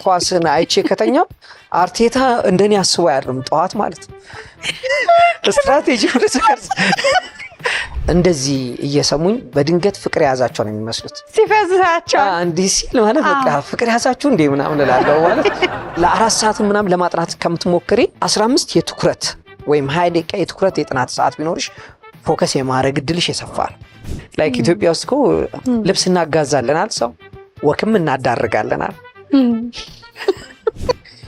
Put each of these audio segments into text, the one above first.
ኳስን አይቼ ከተኛው አርቴታ እንደኔ አስቦ ያርም ጠዋት ማለት ነው ስትራቴጂ ወደሰከርስ እንደዚህ እየሰሙኝ በድንገት ፍቅር ያዛቸው ነው የሚመስሉት ሲፈዝዛቸው እንዲህ ሲል ማለት በቃ ፍቅር ያዛችሁ እንዴ ምናምን እላለሁ ማለት ለ4 ሰዓት ምናምን ለማጥናት ከምትሞክሪ 15 የትኩረት ወይም 20 ደቂቃ የትኩረት የጥናት ሰዓት ቢኖርሽ ፎከስ የማድረግ እድልሽ የሰፋል ላይክ ኢትዮጵያ ውስጥ እኮ ልብስ እናጋዛለናል ሰው ወክም እናዳርጋለናል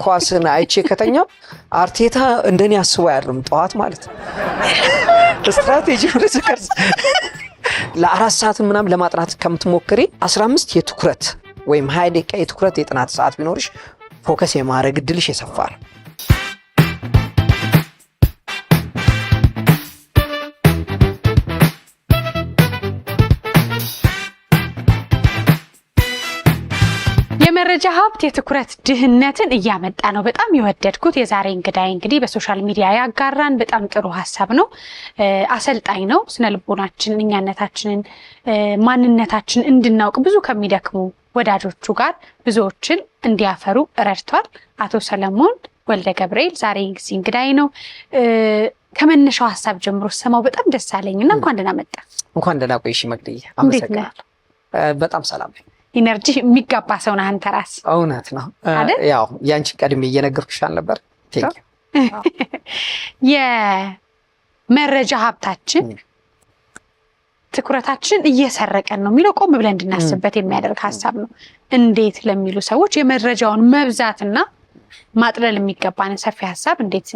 ኳስን አይቼ ከተኛው አርቴታ እንደኔ አስቦ ያርም ጠዋት ማለት ነው ስትራቴጂ ወደሰከርስ ለ4 ሰዓት ምናምን ለማጥናት ከምትሞክሪ 15 የትኩረት ወይም 20 ደቂቃ የትኩረት የጥናት ሰዓት ቢኖርሽ ፎከስ የማድረግ እድልሽ የሰፋል የመረጃ ሀብት የትኩረት ድህነትን እያመጣ ነው። በጣም የወደድኩት የዛሬ እንግዳይ እንግዲህ በሶሻል ሚዲያ ያጋራን በጣም ጥሩ ሀሳብ ነው። አሰልጣኝ ነው። ስነልቦናችን እኛነታችንን ማንነታችን እንድናውቅ ብዙ ከሚደክሙ ወዳጆቹ ጋር ብዙዎችን እንዲያፈሩ ረድቷል። አቶ ሰለሞን ወልደ ገብርኤል ዛሬ እንግዳይ ነው። ከመነሻው ሀሳብ ጀምሮ ሰማው በጣም ደስ አለኝና እንኳን ደህና መጣ። እንኳን ደህና ቆይሽ መቅደዬ። አመሰግናለሁ። በጣም ሰላም ነኝ። ኢነርጂ የሚጋባ ሰው ነህ አንተ ራስ። እውነት ነው። ያው ያንቺ ቀድሜ እየነገርኩሽ አልነበር? ቴንክ ዩ። የመረጃ ሀብታችን ትኩረታችን እየሰረቀን ነው የሚለው ቆም ብለን እንድናስብበት የሚያደርግ ሀሳብ ነው። እንዴት ለሚሉ ሰዎች የመረጃውን መብዛትና ማጥለል የሚገባን ሰፊ ሀሳብ እንዴት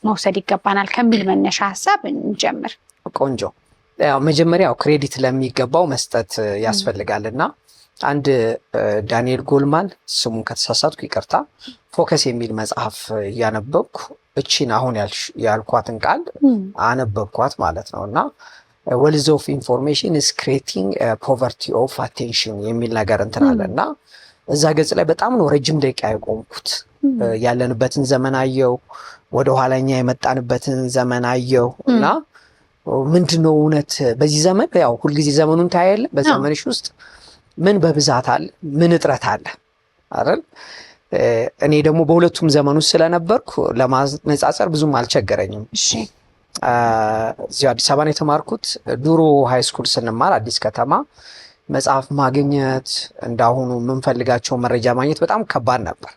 መውሰድ ይገባናል ከሚል መነሻ ሀሳብ እንጀምር። ቆንጆ። ያው መጀመሪያው ክሬዲት ለሚገባው መስጠት ያስፈልጋልና አንድ ዳንኤል ጎልማን ስሙን ከተሳሳትኩ ይቅርታ ፎከስ የሚል መጽሐፍ እያነበብኩ እቺን አሁን ያልኳትን ቃል አነበብኳት ማለት ነውና wealth of information is creating poverty of attention የሚል ነገር እንትን አለና እዛ ገጽ ላይ በጣም ነው ረጅም ደቂቃ የቆምኩት። ያለንበትን ዘመን አየው፣ ወደ ኋላኛ የመጣንበትን ዘመን አየው እና ምንድነው እውነት በዚህ ዘመን ያው ሁሉ ጊዜ ዘመኑን ታያለ በዘመንሽ ውስጥ ምን በብዛት አለ ምን እጥረት አለ አይደል? እኔ ደግሞ በሁለቱም ዘመን ውስጥ ስለነበርኩ ለማነጻጸር ብዙም አልቸገረኝም። እሺ እዚሁ አዲስ አበባ ነው የተማርኩት። ድሮ ሃይ ስኩል ስንማር አዲስ ከተማ መጽሐፍ ማግኘት እንዳሁኑ የምንፈልጋቸው መረጃ ማግኘት በጣም ከባድ ነበር።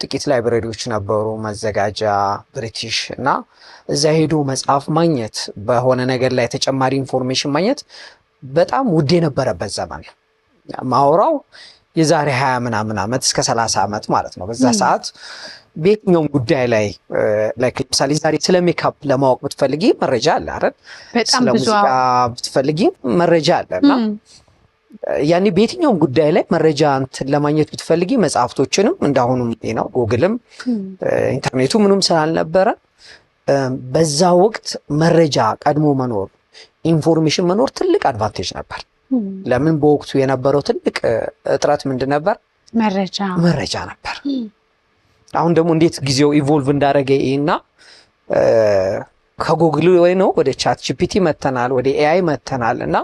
ጥቂት ላይብረሪዎች ነበሩ፣ መዘጋጃ፣ ብሪቲሽ እና እዛ ሄዶ መጽሐፍ ማግኘት በሆነ ነገር ላይ ተጨማሪ ኢንፎርሜሽን ማግኘት በጣም ውድ የነበረበት ዘመን ማውራው የዛሬ 20 ምናምን ዓመት እስከ 30 ዓመት ማለት ነው። በዛ ሰዓት በየትኛውም ጉዳይ ላይ ለምሳሌ ዛሬ ስለ ሜካፕ ለማወቅ ብትፈልጊ መረጃ አለ አይደል? በጣም ብዙ ሙዚቃ ብትፈልጊ መረጃ አለና ያኔ በየትኛውም ጉዳይ ላይ መረጃ እንትን ለማግኘት ብትፈልጊ መጽሐፍቶችንም እንዳሁኑም ነው ጉግልም ኢንተርኔቱ ምንም ስላልነበረ በዛ ወቅት መረጃ ቀድሞ መኖር ኢንፎርሜሽን መኖር ትልቅ አድቫንቴጅ ነበር። ለምን በወቅቱ የነበረው ትልቅ እጥረት ምንድን ነበር? መረጃ ነበር። አሁን ደግሞ እንዴት ጊዜው ኢቮልቭ እንዳደረገ እና ከጉግል ወይ ነው ወደ ቻት ጂፒቲ መተናል፣ ወደ ኤአይ መተናል እና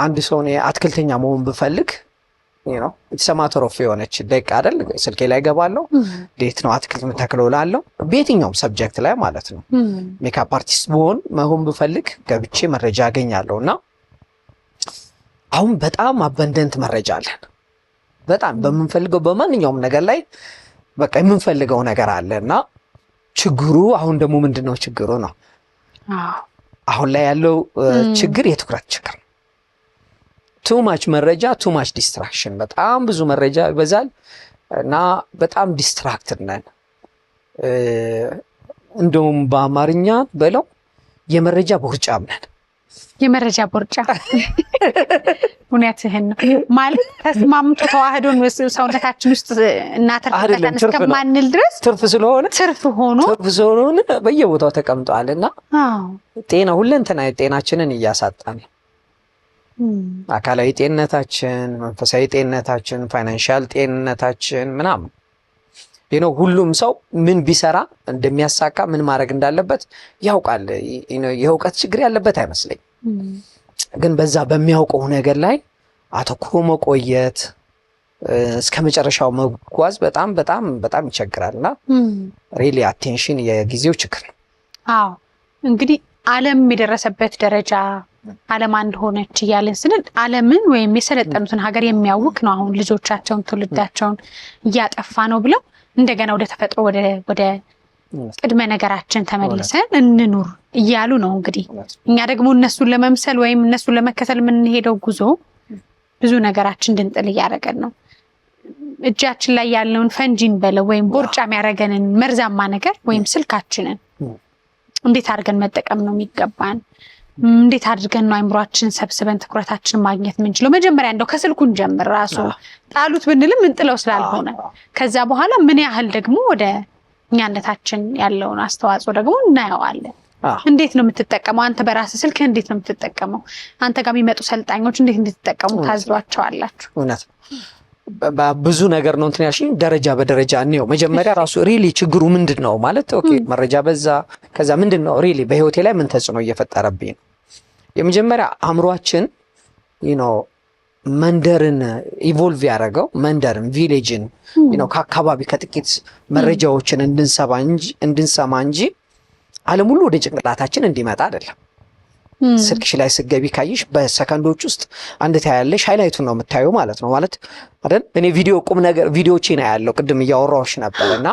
አንድ ሰው ነው አትክልተኛ መሆን ብፈልግ ነው የተሰማተሮፍ የሆነች ደቂቃ አይደል ስልኬ ላይ ገባለሁ እንዴት ነው አትክልት መተክለው ላለው በየትኛውም ሰብጀክት ላይ ማለት ነው። ሜካፕ አርቲስት መሆን ብፈልግ ገብቼ መረጃ አገኛለሁና አሁን በጣም አበንደንት መረጃ አለን። በጣም በምንፈልገው በማንኛውም ነገር ላይ በቃ የምንፈልገው ነገር አለና ችግሩ አሁን ደግሞ ምንድነው ችግሩ ነው? አሁን ላይ ያለው ችግር የትኩረት ችግር ነው። ቱ ማች መረጃ ቱ ማች ዲስትራክሽን፣ በጣም ብዙ መረጃ ይበዛል እና በጣም ዲስትራክትድ ነን። እንደውም በአማርኛ በለው የመረጃ ቦርጫም ነን። የመረጃ ቦርጫ እውነትህን ነው ማለት ተስማምቶ ተዋህዶን ሰውነታችን ውስጥ እናተርፈን እስከማንል ድረስ ትርፍ ስለሆነ በየቦታው ተቀምጧልና ጤና ሁለንተናዊ ጤናችንን እያሳጣን አካላዊ ጤንነታችን፣ መንፈሳዊ ጤንነታችን፣ ፋይናንሻል ጤንነታችን ምናምን ሁሉም ሰው ምን ቢሰራ እንደሚያሳካ ምን ማድረግ እንዳለበት ያውቃል። የእውቀት ችግር ያለበት አይመስለኝም። ግን በዛ በሚያውቀው ነገር ላይ አተኩሮ መቆየት እስከ መጨረሻው መጓዝ በጣም በጣም በጣም ይቸግራልና ሪሊ አቴንሽን የጊዜው ችግር ነው። አዎ እንግዲህ ዓለም የደረሰበት ደረጃ ዓለም አንድ ሆነች እያልን ስንል ዓለምን ወይም የሰለጠኑትን ሀገር የሚያውክ ነው። አሁን ልጆቻቸውን ትውልዳቸውን እያጠፋ ነው ብለው እንደገና ወደ ተፈጥሮ ወደ ቅድመ ነገራችን ተመልሰን እንኑር እያሉ ነው። እንግዲህ እኛ ደግሞ እነሱን ለመምሰል ወይም እነሱን ለመከተል የምንሄደው ጉዞ ብዙ ነገራችን እንድንጥል እያደረገን ነው። እጃችን ላይ ያለውን ፈንጂን በለው ወይም ቦርጫ የሚያደርገንን መርዛማ ነገር ወይም ስልካችንን እንዴት አድርገን መጠቀም ነው የሚገባን? እንዴት አድርገን ነው አይምሯችንን ሰብስበን ትኩረታችንን ማግኘት የምንችለው? መጀመሪያ እንደው ከስልኩን ጀምር ራሱ ጣሉት ብንልም እንጥለው ስላልሆነ ከዛ በኋላ ምን ያህል ደግሞ ወደ እኛነታችን ያለውን አስተዋጽኦ ደግሞ እናየዋለን። እንዴት ነው የምትጠቀመው? አንተ በራስህ ስልክህ እንዴት ነው የምትጠቀመው? አንተ ጋር የሚመጡ ሰልጣኞች እንዴት እንድትጠቀሙ ታዝሏቸዋላችሁ? እውነት ብዙ ነገር ነው እንትን ያልሽኝ። ደረጃ በደረጃ እንየው። መጀመሪያ ራሱ ሪሊ ችግሩ ምንድን ነው ማለት ኦኬ፣ መረጃ በዛ፣ ከዛ ምንድን ነው ሪሊ በህይወቴ ላይ ምን ተጽዕኖ እየፈጠረብኝ ነው? የመጀመሪያ አእምሯችን መንደርን ኢቮልቭ ያደረገው መንደርን ቪሌጅን ከአካባቢ ከጥቂት መረጃዎችን እንድንሰማ እንጂ ዓለም ሁሉ ወደ ጭንቅላታችን እንዲመጣ አይደለም። ስልክሽ ላይ ስገቢ ካይሽ በሰከንዶች ውስጥ አንድ ታያለሽ፣ ሃይላይቱን ነው የምታየው ማለት ነው አይደል? እኔ ቪዲዮ ቁም ነገር ቪዲዮቼ ነው ያለው ቅድም እያወራሁሽ ነበርና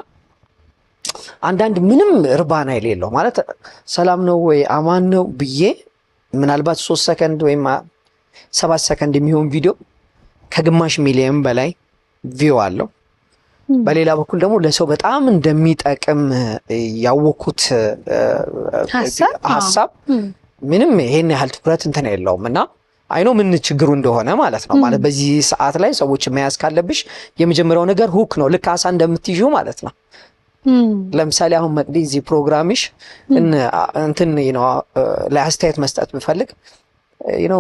አንዳንድ ምንም እርባና የሌለው ማለት ሰላም ነው ወይ አማን ነው ብዬ ምናልባት 3 ሰከንድ ወይም 7 ሰከንድ የሚሆን ቪዲዮ ከግማሽ ሚሊዮን በላይ ቪው አለው። በሌላ በኩል ደግሞ ለሰው በጣም እንደሚጠቅም ያወኩት ሐሳብ ምንም ይሄን ያህል ትኩረት እንትን የለውም እና አይኖ ምን ችግሩ እንደሆነ ማለት ነው። ማለት በዚህ ሰዓት ላይ ሰዎች መያዝ ካለብሽ የመጀመሪያው ነገር ሁክ ነው። ልክ አሳ እንደምትይዡ ማለት ነው። ለምሳሌ አሁን መቅዲ እዚህ ፕሮግራምሽ እንትን ላይ አስተያየት መስጠት ብፈልግ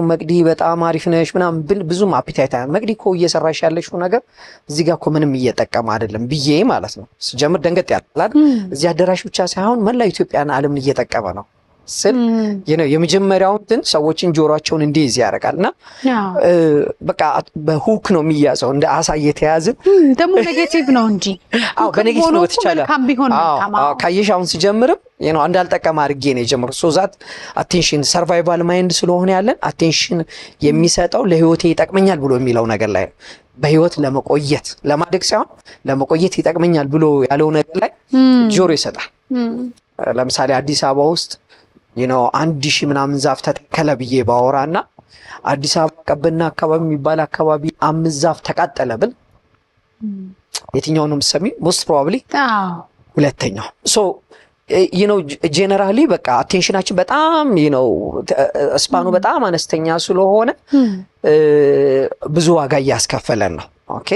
መቅዲ በጣም አሪፍ ነሽ ምናምን ብል ብዙም አፒታይት መቅዲ እኮ እየሰራሽ ያለሽው ነገር እዚህ ጋር እኮ ምንም እየጠቀመ አይደለም ብዬ ማለት ነው። ስጀምር ደንገጥ ያላል። እዚህ አዳራሽ ብቻ ሳይሆን መላ ኢትዮጵያን ዓለምን እየጠቀመ ነው ስል የመጀመሪያው እንትን ሰዎችን ጆሮአቸውን እንዲይዝ ያደርጋልና በቃ በሁክ ነው የሚያዘው እንደ አሳ እየተያዝን ደግሞ ኔጌቲቭ ነው እንጂ በኔጌቲቭ ነው ተቻለ ካየሽ አሁን ሲጀምርም እንዳልጠቀም አድርጌ ነው የጀመረው። ሶዛት አቴንሽን ሰርቫይቫል ማይንድ ስለሆነ ያለን አቴንሽን የሚሰጠው ለህይወቴ ይጠቅመኛል ብሎ የሚለው ነገር ላይ በህይወት ለመቆየት ለማደግ ሳይሆን ለመቆየት ይጠቅመኛል ብሎ ያለው ነገር ላይ ጆሮ ይሰጣል። ለምሳሌ አዲስ አበባ ውስጥ 1000 ምናምን ዛፍ ተተከለ ብዬ ባወራና አዲስ አበባ ቀበና አካባቢ የሚባል አካባቢ 5 ዛፍ ተቃጠለ ብል የትኛው ነው የምትሰሚው? ሞስት ፕሮባብሊ ሁለተኛው። ሶ ጄነራሊ በቃ አቴንሽናችን በጣም ስፓኑ በጣም አነስተኛ ስለሆነ ብዙ ዋጋ እያስከፈለን ነው። ኦኬ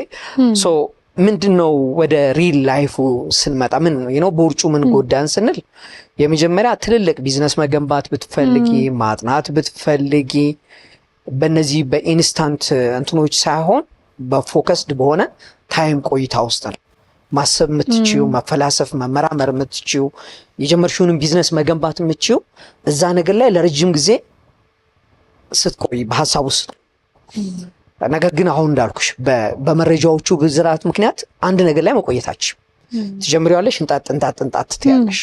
ሶ ምንድነው ወደ ሪል ላይፉ ስንመጣ ምን ቦርጩ ምን ጎዳን ስንል የመጀመሪያ ትልልቅ ቢዝነስ መገንባት ብትፈልጊ ማጥናት ብትፈልጊ በእነዚህ በኢንስታንት እንትኖች ሳይሆን በፎከስድ በሆነ ታይም ቆይታ ውስጥ ነው ማሰብ የምትችይው፣ መፈላሰፍ መመራመር የምትችይው፣ የጀመርሽውንም ቢዝነስ መገንባት የምትችይው እዛ ነገር ላይ ለረጅም ጊዜ ስትቆይ በሀሳብ ውስጥ። ነገር ግን አሁን እንዳልኩሽ በመረጃዎቹ ብዛት ምክንያት አንድ ነገር ላይ መቆየታችሁ ትጀምሪዋለሽ፣ እንጣጥ ትያለሽ።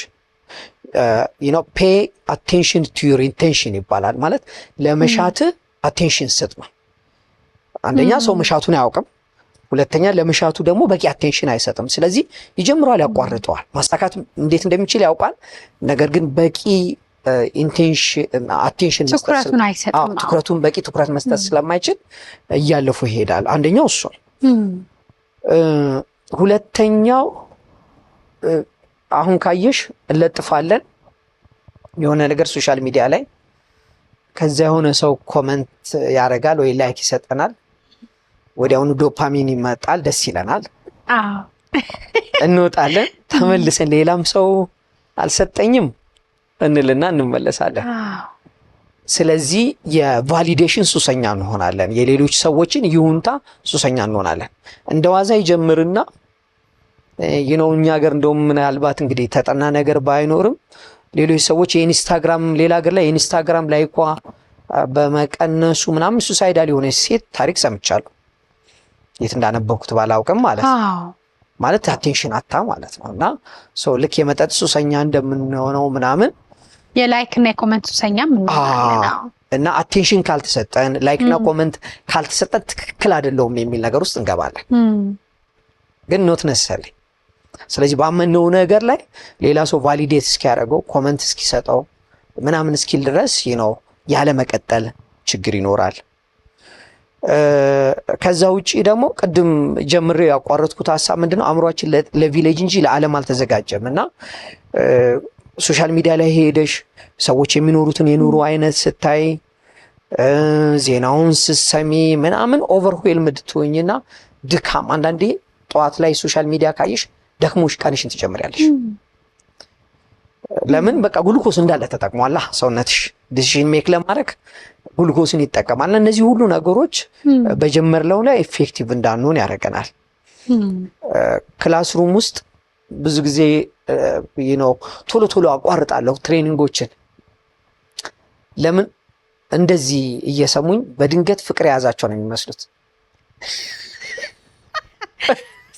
ፔይ አቴንሽን ቱ ዩር ኢንቴንሽን ይባላል። ማለት ለመሻት አቴንሽን ስጥ ነው። አንደኛ ሰው መሻቱን አያውቅም፣ ሁለተኛ ለመሻቱ ደግሞ በቂ አቴንሽን አይሰጥም። ስለዚህ ይጀምረዋል፣ ያቋርጠዋል። ማሳካት እንዴት እንደሚችል ያውቃል፣ ነገር ግን በቂ አቴንሽን ትኩረቱን አይሰጥም። ትኩረቱን በቂ ትኩረት መስጠት ስለማይችል እያለፉ ይሄዳል። አንደኛው እሱ ነው። ሁለተኛው አሁን ካየሽ እንለጥፋለን የሆነ ነገር ሶሻል ሚዲያ ላይ፣ ከዛ የሆነ ሰው ኮመንት ያደርጋል ወይ ላይክ ይሰጠናል፣ ወዲያውኑ ዶፓሚን ይመጣል፣ ደስ ይለናል፣ እንወጣለን፣ ተመልሰን ሌላም ሰው አልሰጠኝም እንልና እንመለሳለን። ስለዚህ የቫሊዴሽን ሱሰኛ እንሆናለን። የሌሎች ሰዎችን ይሁንታ ሱሰኛ እንሆናለን። እንደ ዋዛ ይጀምርና እኛ ሀገር እንደውም ምናልባት እንግዲህ ተጠና ነገር ባይኖርም ሌሎች ሰዎች የኢንስታግራም ሌላ ሀገር ላይ የኢንስታግራም ላይ እንኳ በመቀነሱ ምናምን ሱሳይዳል የሆነች ሴት ታሪክ ሰምቻለሁ። የት እንዳነበብኩት ባላውቅም ማለት ነው። ማለት አቴንሽን አታ ማለት ነው። እና ሰው ልክ የመጠጥ ሱሰኛ እንደምንሆነው ምናምን የላይክ እና የኮመንት ሱሰኛም እና አቴንሽን ካልተሰጠን ላይክ እና ኮመንት ካልተሰጠን ትክክል አይደለውም የሚል ነገር ውስጥ እንገባለን። ግን ኖት ነሰለ። ስለዚህ ባመነው ነገር ላይ ሌላ ሰው ቫሊዴት እስኪያደርገው ኮመንት እስኪሰጠው ምናምን እስኪል ድረስ ያለ መቀጠል ችግር ይኖራል። ከዛ ውጪ ደግሞ ቅድም ጀምሬ ያቋረጥኩት ሐሳብ ምንድነው አእምሯችን ለቪሌጅ እንጂ ለዓለም አልተዘጋጀም። እና ሶሻል ሚዲያ ላይ ሄደሽ ሰዎች የሚኖሩትን የኑሮ አይነት ስታይ ዜናውን ስትሰሚ ምናምን ኦቨርዌልምድ ትሆኝና ድካም አንዳንዴ ጠዋት ላይ ሶሻል ሚዲያ ካየሽ ደክሞሽ ቀንሽን ትጀምሪያለሽ። ለምን በቃ ግሉኮስ እንዳለ ተጠቅሟላ ሰውነትሽ ዲሲዥን ሜክ ለማድረግ ግሉኮስን ይጠቀማል። እነዚህ ሁሉ ነገሮች በጀመርለው ላይ ኢፌክቲቭ እንዳንሆን ያደርገናል። ክላስሩም ውስጥ ብዙ ጊዜ ቶሎ ቶሎ አቋርጣለሁ ትሬኒንጎችን። ለምን እንደዚህ እየሰሙኝ በድንገት ፍቅር የያዛቸው ነው የሚመስሉት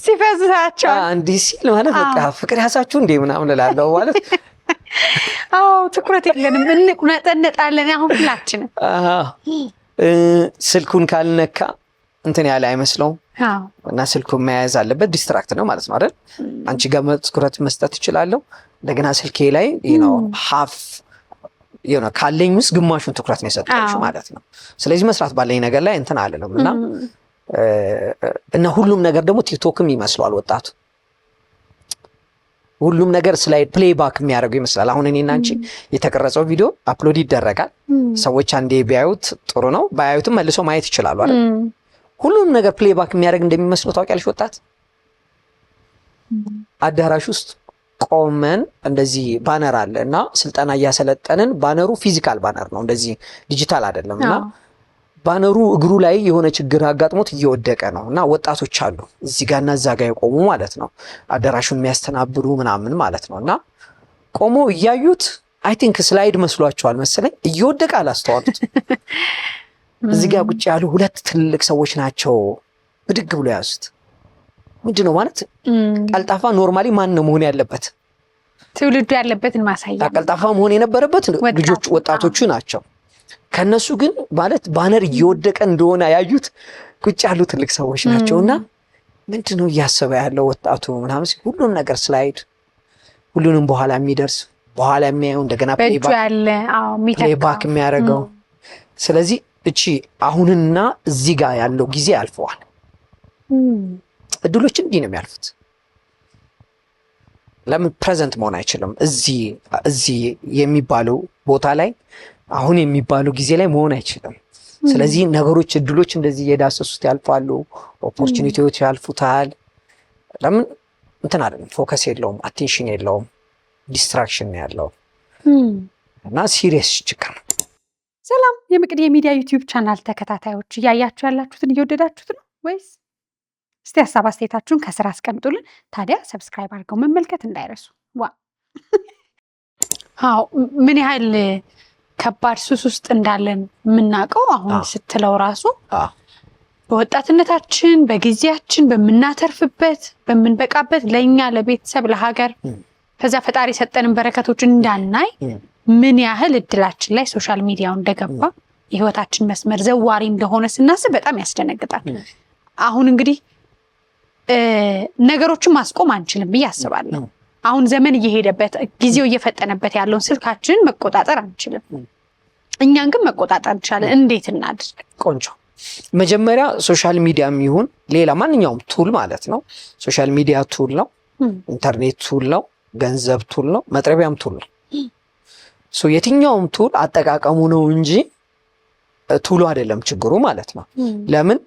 ሲፈዛቸው እንዲህ ሲል ማለት በቃ ፍቅር የያዛችሁ እንዴ ምናምን እላለሁ ማለት ትኩረት የለንም እንቁነጠነጣለን። አሁን ሁላችንም ስልኩን ካልነካ እንትን ያለ አይመስለውም እና ስልኩን መያዝ አለበት። ዲስትራክት ነው ማለት ነው አይደል? አንቺ ጋር ትኩረት መስጠት እችላለሁ፣ እንደገና ስልኬ ላይ ሀፍ ካለኝ ውስጥ ግማሹን ትኩረት ነው የሰጠችው ማለት ነው። ስለዚህ መስራት ባለኝ ነገር ላይ እንትን አልልም እና ሁሉም ነገር ደግሞ ቲክቶክም ይመስለዋል ወጣቱ። ሁሉም ነገር ስላይድ ፕሌይ ባክ የሚያደርገው ይመስላል። አሁን እኔና አንቺ የተቀረጸው ቪዲዮ አፕሎድ ይደረጋል። ሰዎች አንዴ ቢያዩት ጥሩ ነው፣ ባያዩትም መልሶ ማየት ይችላሉ አይደል? ሁሉም ነገር ፕሌይ ባክ የሚያደርግ እንደሚመስለው ታውቂያለሽ ወጣት። አዳራሽ ውስጥ ቆመን እንደዚህ ባነር አለ እና ስልጠና እያሰለጠንን ባነሩ ፊዚካል ባነር ነው፣ እንደዚህ ዲጂታል አይደለም። እና ባነሩ እግሩ ላይ የሆነ ችግር አጋጥሞት እየወደቀ ነው እና ወጣቶች አሉ እዚህ ጋርና እዛ ጋር የቆሙ ማለት ነው፣ አዳራሹን የሚያስተናብሩ ምናምን ማለት ነው። እና ቆሞ እያዩት አይ ቲንክ ስላይድ መስሏቸዋል መሰለኝ፣ እየወደቀ አላስተዋሉት። እዚህ ጋር ቁጭ ያሉ ሁለት ትልቅ ሰዎች ናቸው ብድግ ብሎ ያዙት። ምንድነው ማለት ቀልጣፋ ኖርማሊ ማን ነው መሆን ያለበት? ትውልዱ ያለበትን ማሳያ ቀልጣፋ መሆን የነበረበት ልጆች ወጣቶቹ ናቸው። ከነሱ ግን ማለት ባነር እየወደቀ እንደሆነ ያዩት ቁጭ ያሉ ትልቅ ሰዎች ናቸውና ምንድነው እያሰበ ያለው ወጣቱ ምናምን ሁሉን ነገር ስላይድ ሁሉንም በኋላ የሚደርስ በኋላ የሚያየው እንደገና ፕሌይባክ የሚያደርገው። ስለዚህ እቺ አሁንና እዚህ ጋር ያለው ጊዜ ያልፈዋል። እድሎች እንዲህ ነው የሚያልፉት። ለምን ፕሬዘንት መሆን አይችልም? እዚህ የሚባለው ቦታ ላይ አሁን የሚባለው ጊዜ ላይ መሆን አይችልም። ስለዚህ ነገሮች እድሎች እንደዚህ እየዳሰሱት ያልፋሉ። ኦፖርቹኒቲዎች ያልፉታል። ለምን እንትን አይደለም፣ ፎከስ የለውም፣ አቴንሽን የለውም፣ ዲስትራክሽን ያለው እና ሲሪየስ ችግር ነው። ሰላም የመቅዲ የሚዲያ ዩቲዩብ ቻናል ተከታታዮች፣ እያያችሁ ያላችሁትን እየወደዳችሁት ነው ወይስ? እስቲ ሀሳብ አስተያየታችሁን ከስራ አስቀምጡልን። ታዲያ ሰብስክራይብ አድርገው መመልከት እንዳይረሱ። ምን ያህል ከባድ ሱስ ውስጥ እንዳለን የምናውቀው አሁን ስትለው ራሱ በወጣትነታችን በጊዜያችን በምናተርፍበት በምንበቃበት ለእኛ ለቤተሰብ ለሀገር ከዛ ፈጣሪ የሰጠንን በረከቶች እንዳናይ ምን ያህል እድላችን ላይ ሶሻል ሚዲያው እንደገባ የህይወታችን መስመር ዘዋሪ እንደሆነ ስናስብ በጣም ያስደነግጣል። አሁን እንግዲህ ነገሮችን ማስቆም አንችልም ብዬ አስባለሁ። አሁን ዘመን እየሄደበት ጊዜው እየፈጠነበት ያለውን ስልካችንን መቆጣጠር አንችልም። እኛን ግን መቆጣጠር እንችላለን። እንዴት እናድርግ? ቆንጆ። መጀመሪያ ሶሻል ሚዲያም ይሁን ሌላ ማንኛውም ቱል ማለት ነው። ሶሻል ሚዲያ ቱል ነው፣ ኢንተርኔት ቱል ነው፣ ገንዘብ ቱል ነው፣ መጥረቢያም ቱል ነው። የትኛውም ቱል አጠቃቀሙ ነው እንጂ ቱሉ አይደለም ችግሩ ማለት ነው። ለምን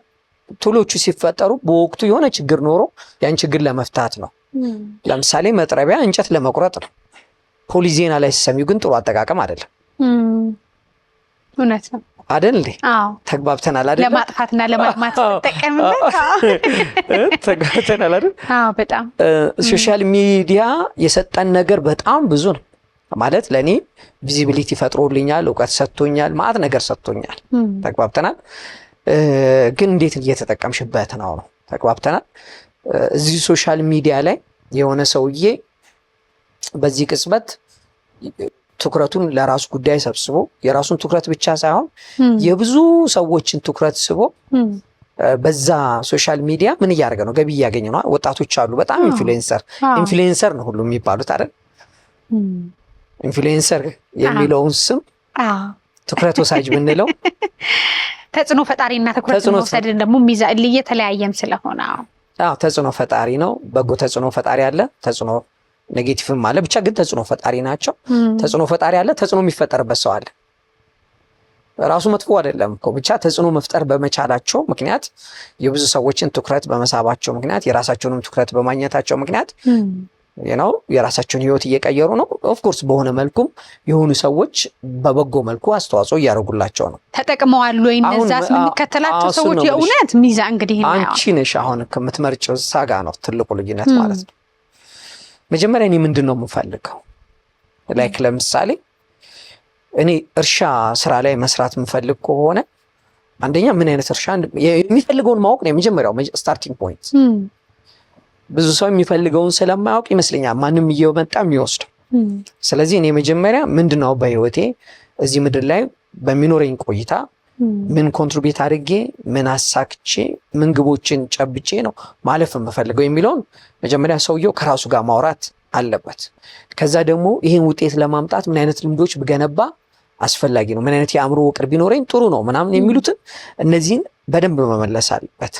ቱሎቹ ሲፈጠሩ በወቅቱ የሆነ ችግር ኖሮ ያን ችግር ለመፍታት ነው። ለምሳሌ መጥረቢያ እንጨት ለመቁረጥ ነው። ፖሊስ ዜና ላይ ሲሰሚው ግን ጥሩ አጠቃቀም አይደለም። እውነት ነው አይደል እንዴ? ተግባብተናል አይደል? ለማጥፋትና ለማጥማት ተጠቀምበት። ተግባብተናል አይደል? በጣም ሶሻል ሚዲያ የሰጠን ነገር በጣም ብዙ ነው ማለት ለኔ ቪዚቢሊቲ ፈጥሮልኛል፣ እውቀት ሰጥቶኛል፣ ማአት ነገር ሰጥቶኛል። ተግባብተናል። ግን እንዴት እየተጠቀምሽበት ነው ተግባብተናል። እዚህ ሶሻል ሚዲያ ላይ የሆነ ሰውዬ በዚህ ቅጽበት ትኩረቱን ለራሱ ጉዳይ ሰብስቦ የራሱን ትኩረት ብቻ ሳይሆን የብዙ ሰዎችን ትኩረት ስቦ በዛ ሶሻል ሚዲያ ምን እያደረገ ነው? ገቢ እያገኘ ነው። ወጣቶች አሉ በጣም ኢንፍሉዌንሰር ነው ሁሉ የሚባሉት አይደል? ኢንፍሉዌንሰር የሚለውን ስም ትኩረት ወሳጅ ብንለው ተጽዕኖ ፈጣሪና ትኩረት መውሰድን ደግሞ የተለያየም ስለሆነ ተጽዕኖ ፈጣሪ ነው። በጎ ተጽዕኖ ፈጣሪ አለ፣ ተጽዕኖ ኔጌቲቭም አለ። ብቻ ግን ተጽዕኖ ፈጣሪ ናቸው። ተጽዕኖ ፈጣሪ አለ፣ ተጽዕኖ የሚፈጠርበት ሰው አለ። ራሱ መጥፎ አይደለም እኮ ብቻ ተጽዕኖ መፍጠር በመቻላቸው ምክንያት የብዙ ሰዎችን ትኩረት በመሳባቸው ምክንያት የራሳቸውንም ትኩረት በማግኘታቸው ምክንያት የራሳቸውን ህይወት እየቀየሩ ነው። ኦፍኮርስ በሆነ መልኩም የሆኑ ሰዎች በበጎ መልኩ አስተዋጽኦ እያደረጉላቸው ነው። ተጠቅመዋል ወይ እነዛስ የምንከተላቸው ሰዎች? የእውነት ሚዛ እንግዲህ አንቺ ነሽ አሁን ከምትመርጭው ሳጋ ነው ትልቁ ልዩነት ማለት ነው። መጀመሪያ እኔ ምንድን ነው የምፈልገው? ላይክ ለምሳሌ እኔ እርሻ ስራ ላይ መስራት የምፈልግ ከሆነ አንደኛ ምን አይነት እርሻ የሚፈልገውን ማወቅ ነው የመጀመሪያው ስታርቲንግ ፖይንት። ብዙ ሰው የሚፈልገውን ስለማያውቅ ይመስለኛል ማንም እየመጣ የሚወስደው። ስለዚህ እኔ መጀመሪያ ምንድነው በህይወቴ እዚህ ምድር ላይ በሚኖረኝ ቆይታ ምን ኮንትሪቢዩት አድርጌ ምን አሳክቼ ምን ግቦችን ጨብጬ ነው ማለፍ የምፈልገው የሚለውን መጀመሪያ ሰውየው ከራሱ ጋር ማውራት አለበት። ከዛ ደግሞ ይሄን ውጤት ለማምጣት ምን አይነት ልምዶች ብገነባ አስፈላጊ ነው፣ ምን አይነት የአእምሮ ውቅር ቢኖረኝ ጥሩ ነው ምናምን የሚሉትን እነዚህን በደንብ መመለስ አለበት።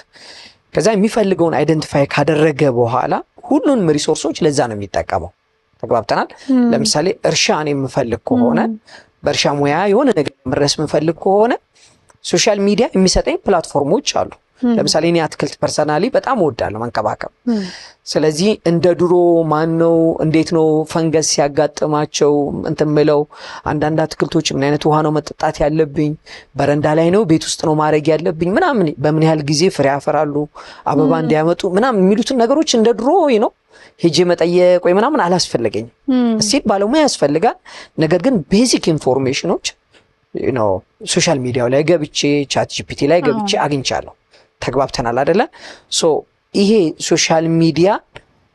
ከዛ የሚፈልገውን አይደንቲፋይ ካደረገ በኋላ ሁሉንም ሪሶርሶች ለዛ ነው የሚጠቀመው። ተግባብተናል። ለምሳሌ እርሻ እኔ የምፈልግ ከሆነ በእርሻ ሙያ የሆነ ነገር መድረስ የምፈልግ ከሆነ ሶሻል ሚዲያ የሚሰጠኝ ፕላትፎርሞች አሉ። ለምሳሌ እኔ አትክልት ፐርሰናሊ በጣም እወዳለሁ መንከባከብ። ስለዚህ እንደ ድሮ ማነው እንዴት ነው ፈንገስ ሲያጋጥማቸው እንትምለው አንዳንድ አትክልቶች ምን አይነት ውሃ ነው መጠጣት ያለብኝ፣ በረንዳ ላይ ነው ቤት ውስጥ ነው ማድረግ ያለብኝ ምናምን፣ በምን ያህል ጊዜ ፍሬ ያፈራሉ አበባ እንዲያመጡ ምናምን የሚሉትን ነገሮች እንደ ድሮ ነው ሄጄ መጠየቅ ወይ ምናምን አላስፈለገኝም። እስኪ ባለሙያ ያስፈልጋል። ነገር ግን ቤዚክ ኢንፎርሜሽኖች ሶሻል ሚዲያው ላይ ገብቼ ቻት ጂፒቲ ላይ ገብቼ አግኝቻለሁ። ተግባብተናል አይደለ? ይሄ ሶሻል ሚዲያ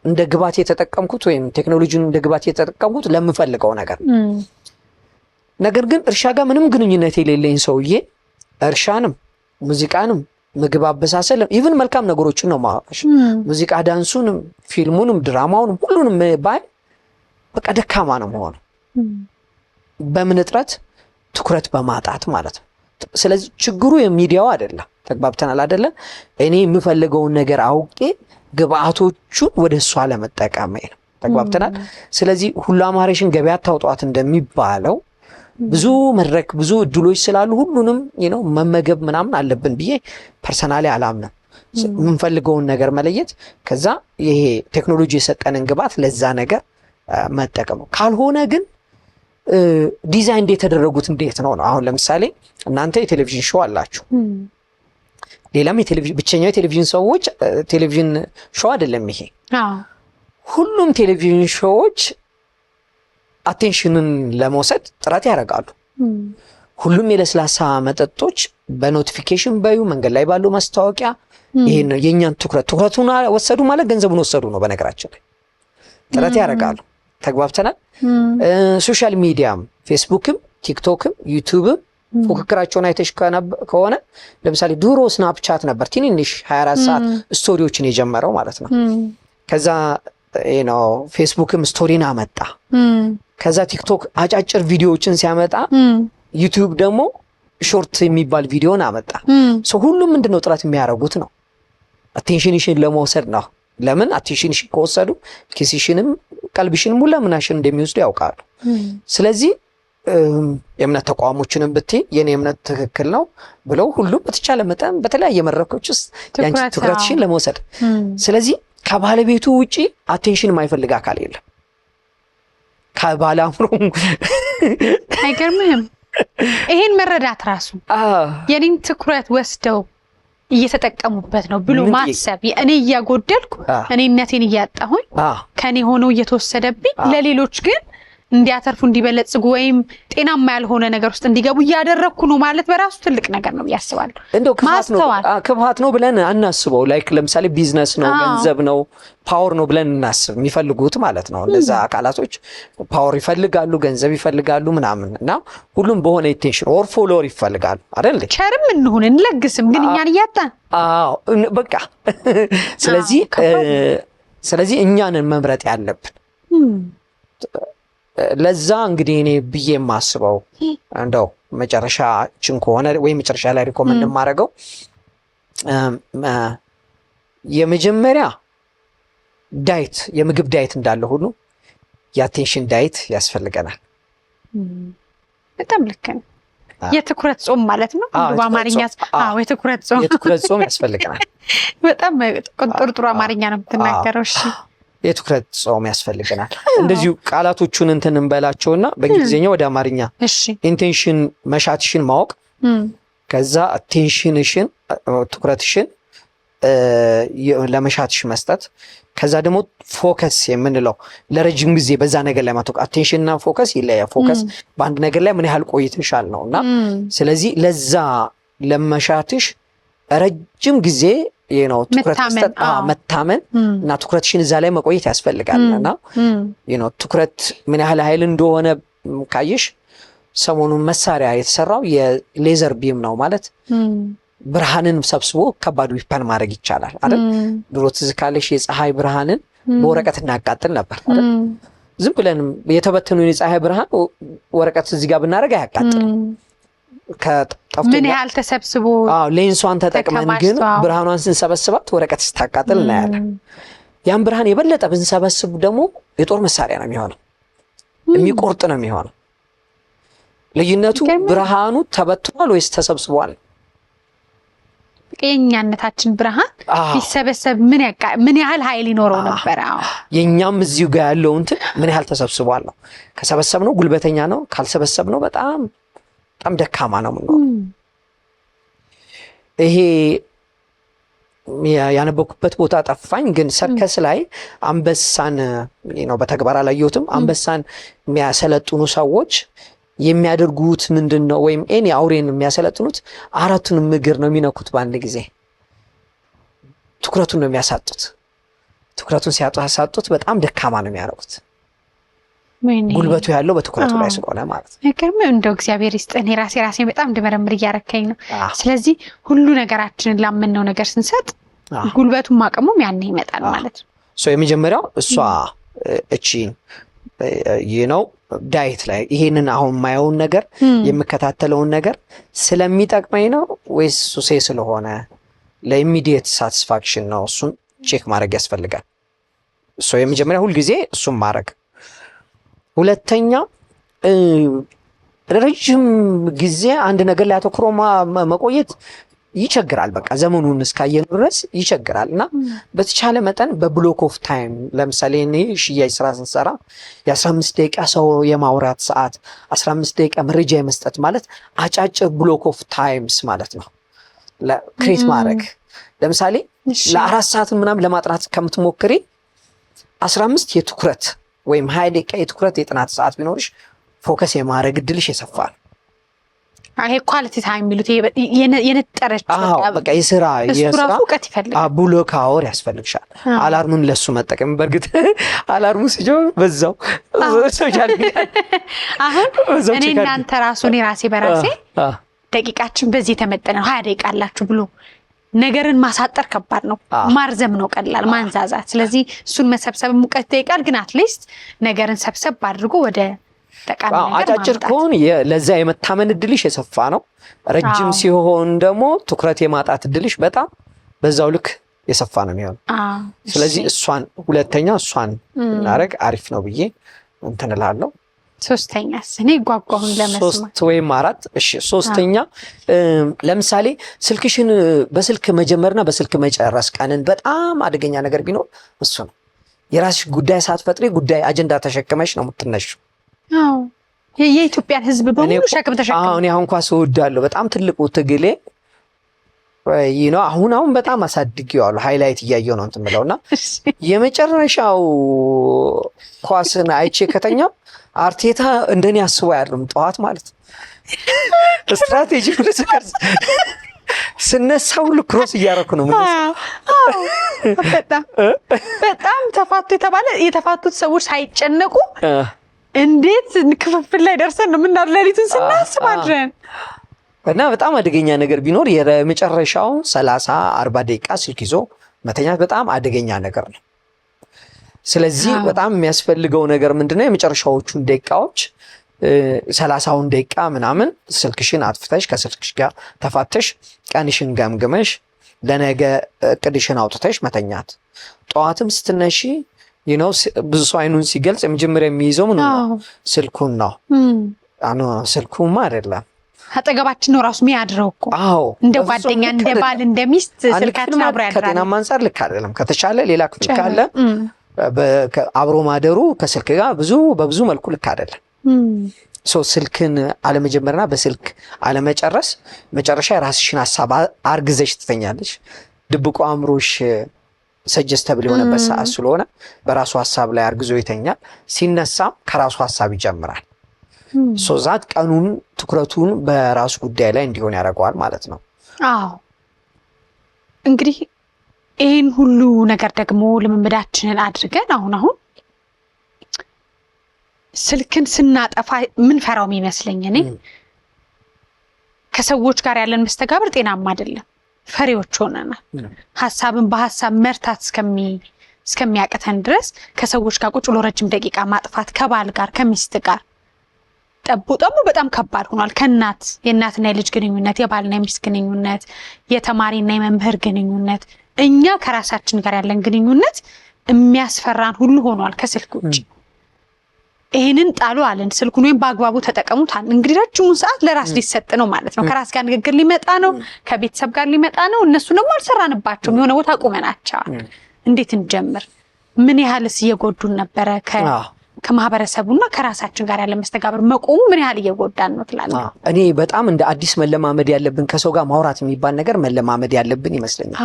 እንደ ግባት የተጠቀምኩት ወይም ቴክኖሎጂን እንደ ግባት የተጠቀምኩት ለምፈልገው ነገር። ነገር ግን እርሻ ጋር ምንም ግንኙነት የሌለኝ ሰውዬ እርሻንም ሙዚቃንም ምግብ አበሳሰልም ኢቭን መልካም ነገሮችን ነው ማዋሽ ሙዚቃ ዳንሱንም ፊልሙንም ድራማውንም ሁሉንም ባይ በቃ ደካማ ነው የምሆነው። በምን እጥረት? ትኩረት በማጣት ማለት ነው። ስለዚህ ችግሩ የሚዲያው አይደለም። ተግባብተናል አይደለ? እኔ የምፈልገውን ነገር አውቄ ግብአቶቹን ወደ እሷ ለመጠቀም ነው። ተግባብተናል። ስለዚህ ሁሉ አማረሽን ገበያ ታውጧት እንደሚባለው ብዙ መድረክ ብዙ እድሎች ስላሉ ሁሉንም መመገብ ምናምን አለብን ብዬ ፐርሰናሊ አላምንም። የምንፈልገውን ነገር መለየት፣ ከዛ ይሄ ቴክኖሎጂ የሰጠንን ግብአት ለዛ ነገር መጠቀም ነው። ካልሆነ ግን ዲዛይን እንደተደረጉት እንዴት ነው? አሁን ለምሳሌ እናንተ የቴሌቪዥን ሾው አላችሁ፣ ሌላም ብቸኛው የቴሌቪዥን ሰዎች ቴሌቪዥን ሾው አይደለም ይሄ። ሁሉም ቴሌቪዥን ሾዎች አቴንሽንን ለመውሰድ ጥረት ያደርጋሉ። ሁሉም የለስላሳ መጠጦች በኖቲፊኬሽን በዩ መንገድ ላይ ባሉ ማስታወቂያ ይሄን የኛን ትኩረቱን ወሰዱ ማለት ገንዘቡን ወሰዱ ነው። በነገራችን ላይ ጥረት ያደርጋሉ። ተግባብተናል። ሶሻል ሚዲያም ፌስቡክም ቲክቶክም ዩቲዩብም ፉክክራቸውን አይተሽ ከሆነ ለምሳሌ ድሮ ስናፕቻት ነበር ትንንሽ 24 ሰዓት ስቶሪዎችን የጀመረው ማለት ነው። ከዛ ፌስቡክም ስቶሪን አመጣ። ከዛ ቲክቶክ አጫጭር ቪዲዮዎችን ሲያመጣ ዩቲዩብ ደግሞ ሾርት የሚባል ቪዲዮን አመጣ። ሁሉም ምንድነው ጥረት የሚያደርጉት ነው አቴንሽንሽን ለመውሰድ ነው። ለምን አቴንሽንሽን ከወሰዱ ኪስሽንም ቀልብሽንም ሁሉ ምናሽን እንደሚወስዱ ያውቃሉ። ስለዚህ የእምነት ተቋሞችንም ብትይ የኔ እምነት ትክክል ነው ብለው ሁሉም በተቻለ መጠን በተለያየ መድረኮች ውስጥ ያንቺ ትኩረትሽን ለመውሰድ። ስለዚህ ከባለቤቱ ውጪ አቴንሽን የማይፈልግ አካል የለም። ከባለ አምሮ አይገርምህም? ይሄን መረዳት ራሱ የኔን ትኩረት ወስደው እየተጠቀሙበት ነው ብሎ ማሰብ፣ እኔ እያጎደልኩ እኔነቴን እያጣሁኝ ከኔ ሆኖ እየተወሰደብኝ ለሌሎች ግን እንዲያተርፉ እንዲበለጽጉ ወይም ጤናማ ያልሆነ ነገር ውስጥ እንዲገቡ እያደረኩ ነው ማለት በራሱ ትልቅ ነገር ነው ያስባሉ። እንደው ክፋት ነው ብለን አናስበው። ላይክ ለምሳሌ ቢዝነስ ነው፣ ገንዘብ ነው፣ ፓወር ነው ብለን እናስብ። የሚፈልጉት ማለት ነው እነዛ አካላቶች ፓወር ይፈልጋሉ፣ ገንዘብ ይፈልጋሉ ምናምን እና ሁሉም በሆነ ኢንቴንሽን ኦር ፎሎወር ይፈልጋሉ አይደል? ቸርም እንሁን እንለግስም፣ ግን እኛን እያጣን በቃ ስለዚህ እኛንን መምረጥ ያለብን። ለዛ እንግዲህ እኔ ብዬ የማስበው እንደው መጨረሻችን ከሆነ ወይ መጨረሻ ላይ ሪኮመንድ የማደርገው የመጀመሪያ ዳይት የምግብ ዳይት እንዳለ ሁሉ የአቴንሽን ዳይት ያስፈልገናል። በጣም ልክ ነው። የትኩረት ጾም ማለት ነው በአማርኛ። የትኩረት ጾም ያስፈልገናል። በጣም ጥሩ አማርኛ ነው የምትናገረው። እሺ የትኩረት ጾም ያስፈልገናል። እንደዚሁ ቃላቶቹን እንትን እንበላቸውና በእንግሊዝኛ ወደ አማርኛ ኢንቴንሽን መሻትሽን ማወቅ፣ ከዛ አቴንሽንሽን ትኩረትሽን ለመሻትሽ መስጠት፣ ከዛ ደግሞ ፎከስ የምንለው ለረጅም ጊዜ በዛ ነገር ላይ ማተኮር። አቴንሽን እና ፎከስ ይለያል። ፎከስ በአንድ ነገር ላይ ምን ያህል ቆይተሻል ነው እና ስለዚህ ለዛ ለመሻትሽ ረጅም ጊዜ ነው ትኩረት መስጠት፣ መታመን እና ትኩረትሽን እዛ ላይ መቆየት ያስፈልጋል። እና ትኩረት ምን ያህል ኃይል እንደሆነ ካየሽ ሰሞኑን መሳሪያ የተሰራው የሌዘር ቢም ነው ማለት ብርሃንን ሰብስቦ ከባድ ዊፐን ማድረግ ይቻላል አይደል? ድሮ ትዝ ካለሽ የፀሐይ ብርሃንን በወረቀት እናቃጥል ነበር አይደል? ዝም ብለን የተበተኑ የፀሐይ ብርሃን ወረቀት እዚህ ጋር ብናደርግ አያቃጥልም። ምን ያህል ተሰብስቦ ሌንሷን ተጠቅመን ግን ብርሃኗን ስንሰበስባት ወረቀት ስታቃጥል እናያለን። ያን ብርሃን የበለጠ ብንሰበስብ ደግሞ የጦር መሳሪያ ነው የሚሆነው፣ የሚቆርጥ ነው የሚሆነው። ልዩነቱ ብርሃኑ ተበትኗል ወይስ ተሰብስቧል? የኛነታችን ብርሃን ቢሰበሰብ ምን ያህል ኃይል ይኖረው ነበር? የኛም እዚሁ ጋር ያለው እንትን ምን ያህል ተሰብስቧል ነው። ከሰበሰብነው ጉልበተኛ ነው፣ ካልሰበሰብነው በጣም ደካማ ነው የምንሆነው። ይሄ ያነበኩበት ቦታ ጠፋኝ፣ ግን ሰርከስ ላይ አንበሳን በተግባር አላየሁትም። አንበሳን የሚያሰለጥኑ ሰዎች የሚያደርጉት ምንድን ነው? ወይም አውሬን የሚያሰለጥኑት አራቱንም እግር ነው የሚነኩት በአንድ ጊዜ። ትኩረቱን ነው የሚያሳጡት። ትኩረቱን ሲያሳጡት በጣም ደካማ ነው የሚያደርጉት። ጉልበቱ ያለው በትኩረቱ ላይ ስለሆነ ማለት ነው። ነገርም እንደው እግዚአብሔር ይስጥህ። ራሴ በጣም እንድመረምር እያረከኝ ነው። ስለዚህ ሁሉ ነገራችንን ላመነው ነገር ስንሰጥ ጉልበቱም አቅሙም ያን ይመጣል ማለት ነው። የመጀመሪያው እሷ እቺን ነው ዳይት ላይ ይሄንን አሁን የማየውን ነገር የምከታተለውን ነገር ስለሚጠቅመኝ ነው ወይስ ሱሴ ስለሆነ ለኢሚዲየት ሳቲስፋክሽን ነው? እሱን ቼክ ማድረግ ያስፈልጋል። የመጀመሪያ ሁልጊዜ እሱን ማድረግ። ሁለተኛ ረጅም ጊዜ አንድ ነገር ላይ አተኩሮ መቆየት ይቸግራል። በቃ ዘመኑን እስካየን ድረስ ይቸግራል። እና በተቻለ መጠን በብሎክ ኦፍ ታይም፣ ለምሳሌ እኔ ሽያጭ ስራ ስንሰራ የ15 ደቂቃ ሰው የማውራት ሰዓት፣ 15 ደቂቃ መረጃ የመስጠት ማለት አጫጭር ብሎክ ኦፍ ታይምስ ማለት ነው ክሬት ማድረግ። ለምሳሌ ለ4 ሰዓት ምናምን ለማጥናት ከምትሞክሪ 15 የትኩረት ወይም 20 ደቂቃ የትኩረት የጥናት ሰዓት ቢኖርሽ ፎከስ የማድረግ እድልሽ የሰፋ ነው። ይሄ ኳሊቲ ታይም የሚሉት የነጠረች በቃ የስራ እውቀት ይፈልጋል። ብሎክ አወር ያስፈልግሻል። አላርሙን ለሱ መጠቀም። በእርግጥ አላርሙ ሲጆ በዛው ሶሻል ሚዲያ አሁን እኔ እናንተ እኔ ራሴ በራሴ ደቂቃችን በዚህ የተመጠነ 20 ደቂቃ አላችሁ ብሎ ነገርን ማሳጠር ከባድ ነው። ማርዘም ነው ቀላል፣ ማንዛዛት። ስለዚህ እሱን መሰብሰብ ሙቀት ይጠይቃል። ግን አትሊስት ነገርን ሰብሰብ አድርጎ ወደ ጠቃሚ ነገር ማምጣት። አጫጭር ከሆነ ለዛ የመታመን እድልሽ የሰፋ ነው። ረጅም ሲሆን ደግሞ ትኩረት የማጣት እድልሽ በጣም በዛው ልክ የሰፋ ነው የሚሆነው። ስለዚህ ሁለተኛ እሷን እናረግ አሪፍ ነው ብዬ እንትን እላለሁ። ሶስተኛስ እኔ ጓጓሁን ለመስማት 3 ወይም 4። እሺ ሶስተኛ ለምሳሌ ስልክሽን በስልክ መጀመርና በስልክ መጨረስ ቀንን በጣም አደገኛ ነገር ቢኖር እሱ ነው። የራስሽ ጉዳይ ሳትፈጥሪ ጉዳይ አጀንዳ ተሸክመሽ ነው የምትነሺው። የኢትዮጵያን ሕዝብ በሙሉ ሸክም ተሸክመው እኔ አሁን እንኳን እወዳለሁ። በጣም ትልቁ ትግሌ አሁን በጣም አሳድጌዋለሁ። ሃይላይት እያየሁ ነው እንትን የምለውና የመጨረሻው ኳስን አይቼ ከተኛው አርቴታ እንደኔ አስቦ ያለም ጠዋት ማለት ስትራቴጂ ፍልስፍና ስነሳ ሁሉ ክሮስ እያደረኩ ነው። በጣም ተፋቱ የተፋቱት ሰዎች ሳይጨነቁ እንዴት ክፍፍል ላይ ደርሰን ነው ምናምን ሌሊቱን ስናስብ አድረን እና በጣም አደገኛ ነገር ቢኖር የመጨረሻው 30-40 ደቂቃ ስልክ ይዞ መተኛት በጣም አደገኛ ነገር ነው። ስለዚህ በጣም የሚያስፈልገው ነገር ምንድነው? የመጨረሻዎቹን ደቂቃዎች 30ውን ደቂቃ ምናምን ስልክሽን አጥፍተሽ ከስልክሽ ጋር ተፋተሽ ቀንሽን ገምግመሽ ለነገ እቅድሽን አውጥተሽ መተኛት። ጠዋትም ስትነሺ ብዙ ሰው አይኑን ሲገልጽ የመጀመሪያ የሚይዘው ምን ነው? ስልኩን ነው። ስልኩማ አይደለም አጠገባችን ነው ራሱ የሚያድረው እኮ። እንደ ጓደኛ እንደ ባል እንደ ሚስት ስልካችን አብሮ ያድራል። ከጤናማ አንፃር ልክ አይደለም። ከተቻለ ሌላ ክፍል ካለ አብሮ ማደሩ ከስልክ ጋር በብዙ መልኩ ልክ አይደለም። ስልክን አለመጀመርና በስልክ አለመጨረስ መጨረሻ የራስሽን ሀሳብ አርግዘሽ ትተኛለሽ። ድብቁ አእምሮሽ ሰጀስተብል የሆነበት ሰዓት ስለሆነ በራሱ ሀሳብ ላይ አርግዞ ይተኛል። ሲነሳም ከራሱ ሀሳብ ይጀምራል። ዛት ቀኑን ትኩረቱን በራሱ ጉዳይ ላይ እንዲሆን ያደርገዋል ማለት ነው። እንግዲህ ይህን ሁሉ ነገር ደግሞ ልምምዳችንን አድርገን አሁን ስልክን ስናጠፋ ምን ፈራው የሚመስለኝ እኔ ከሰዎች ጋር ያለን መስተጋብር ጤናማ አይደለም። ፈሪዎች ሆነናል። ሀሳብን በሀሳብ መርታት እስከሚያቅተን ድረስ ከሰዎች ጋር ቁጭ ብሎ ረጅም ደቂቃ ማጥፋት ከባል ጋር ከሚስት ጋር ጠቡ በጣም ከባድ ሆኗል። የእናትና የልጅ ግንኙነት፣ የባልና የሚስት ግንኙነት፣ የተማሪና የመምህር ግንኙነት፣ እኛ ከራሳችን ጋር ያለን ግንኙነት የሚያስፈራን ሁሉ ሆኗል ከስልክ ውጭ። ይህንን ጣሉ አለን፣ ስልኩን ወይም በአግባቡ ተጠቀሙት አለን። እንግዲህ ረጅሙን ሰዓት ለራስ ሊሰጥ ነው ማለት ነው። ከራስ ጋር ንግግር ሊመጣ ነው፣ ከቤተሰብ ጋር ሊመጣ ነው። እነሱ ደግሞ አልሰራንባቸውም፣ የሆነ ቦታ ቁመናቸዋል። እንዴት እንጀምር? ምን ያህልስ እየጎዱን ነበረ? ከማህበረሰቡና ከራሳችን ጋር ያለ መስተጋብር መቆሙ ምን ያህል እየጎዳን ነው ትላለህ? እኔ በጣም እንደ አዲስ መለማመድ ያለብን ከሰው ጋር ማውራት የሚባል ነገር መለማመድ ያለብን ይመስለኛል።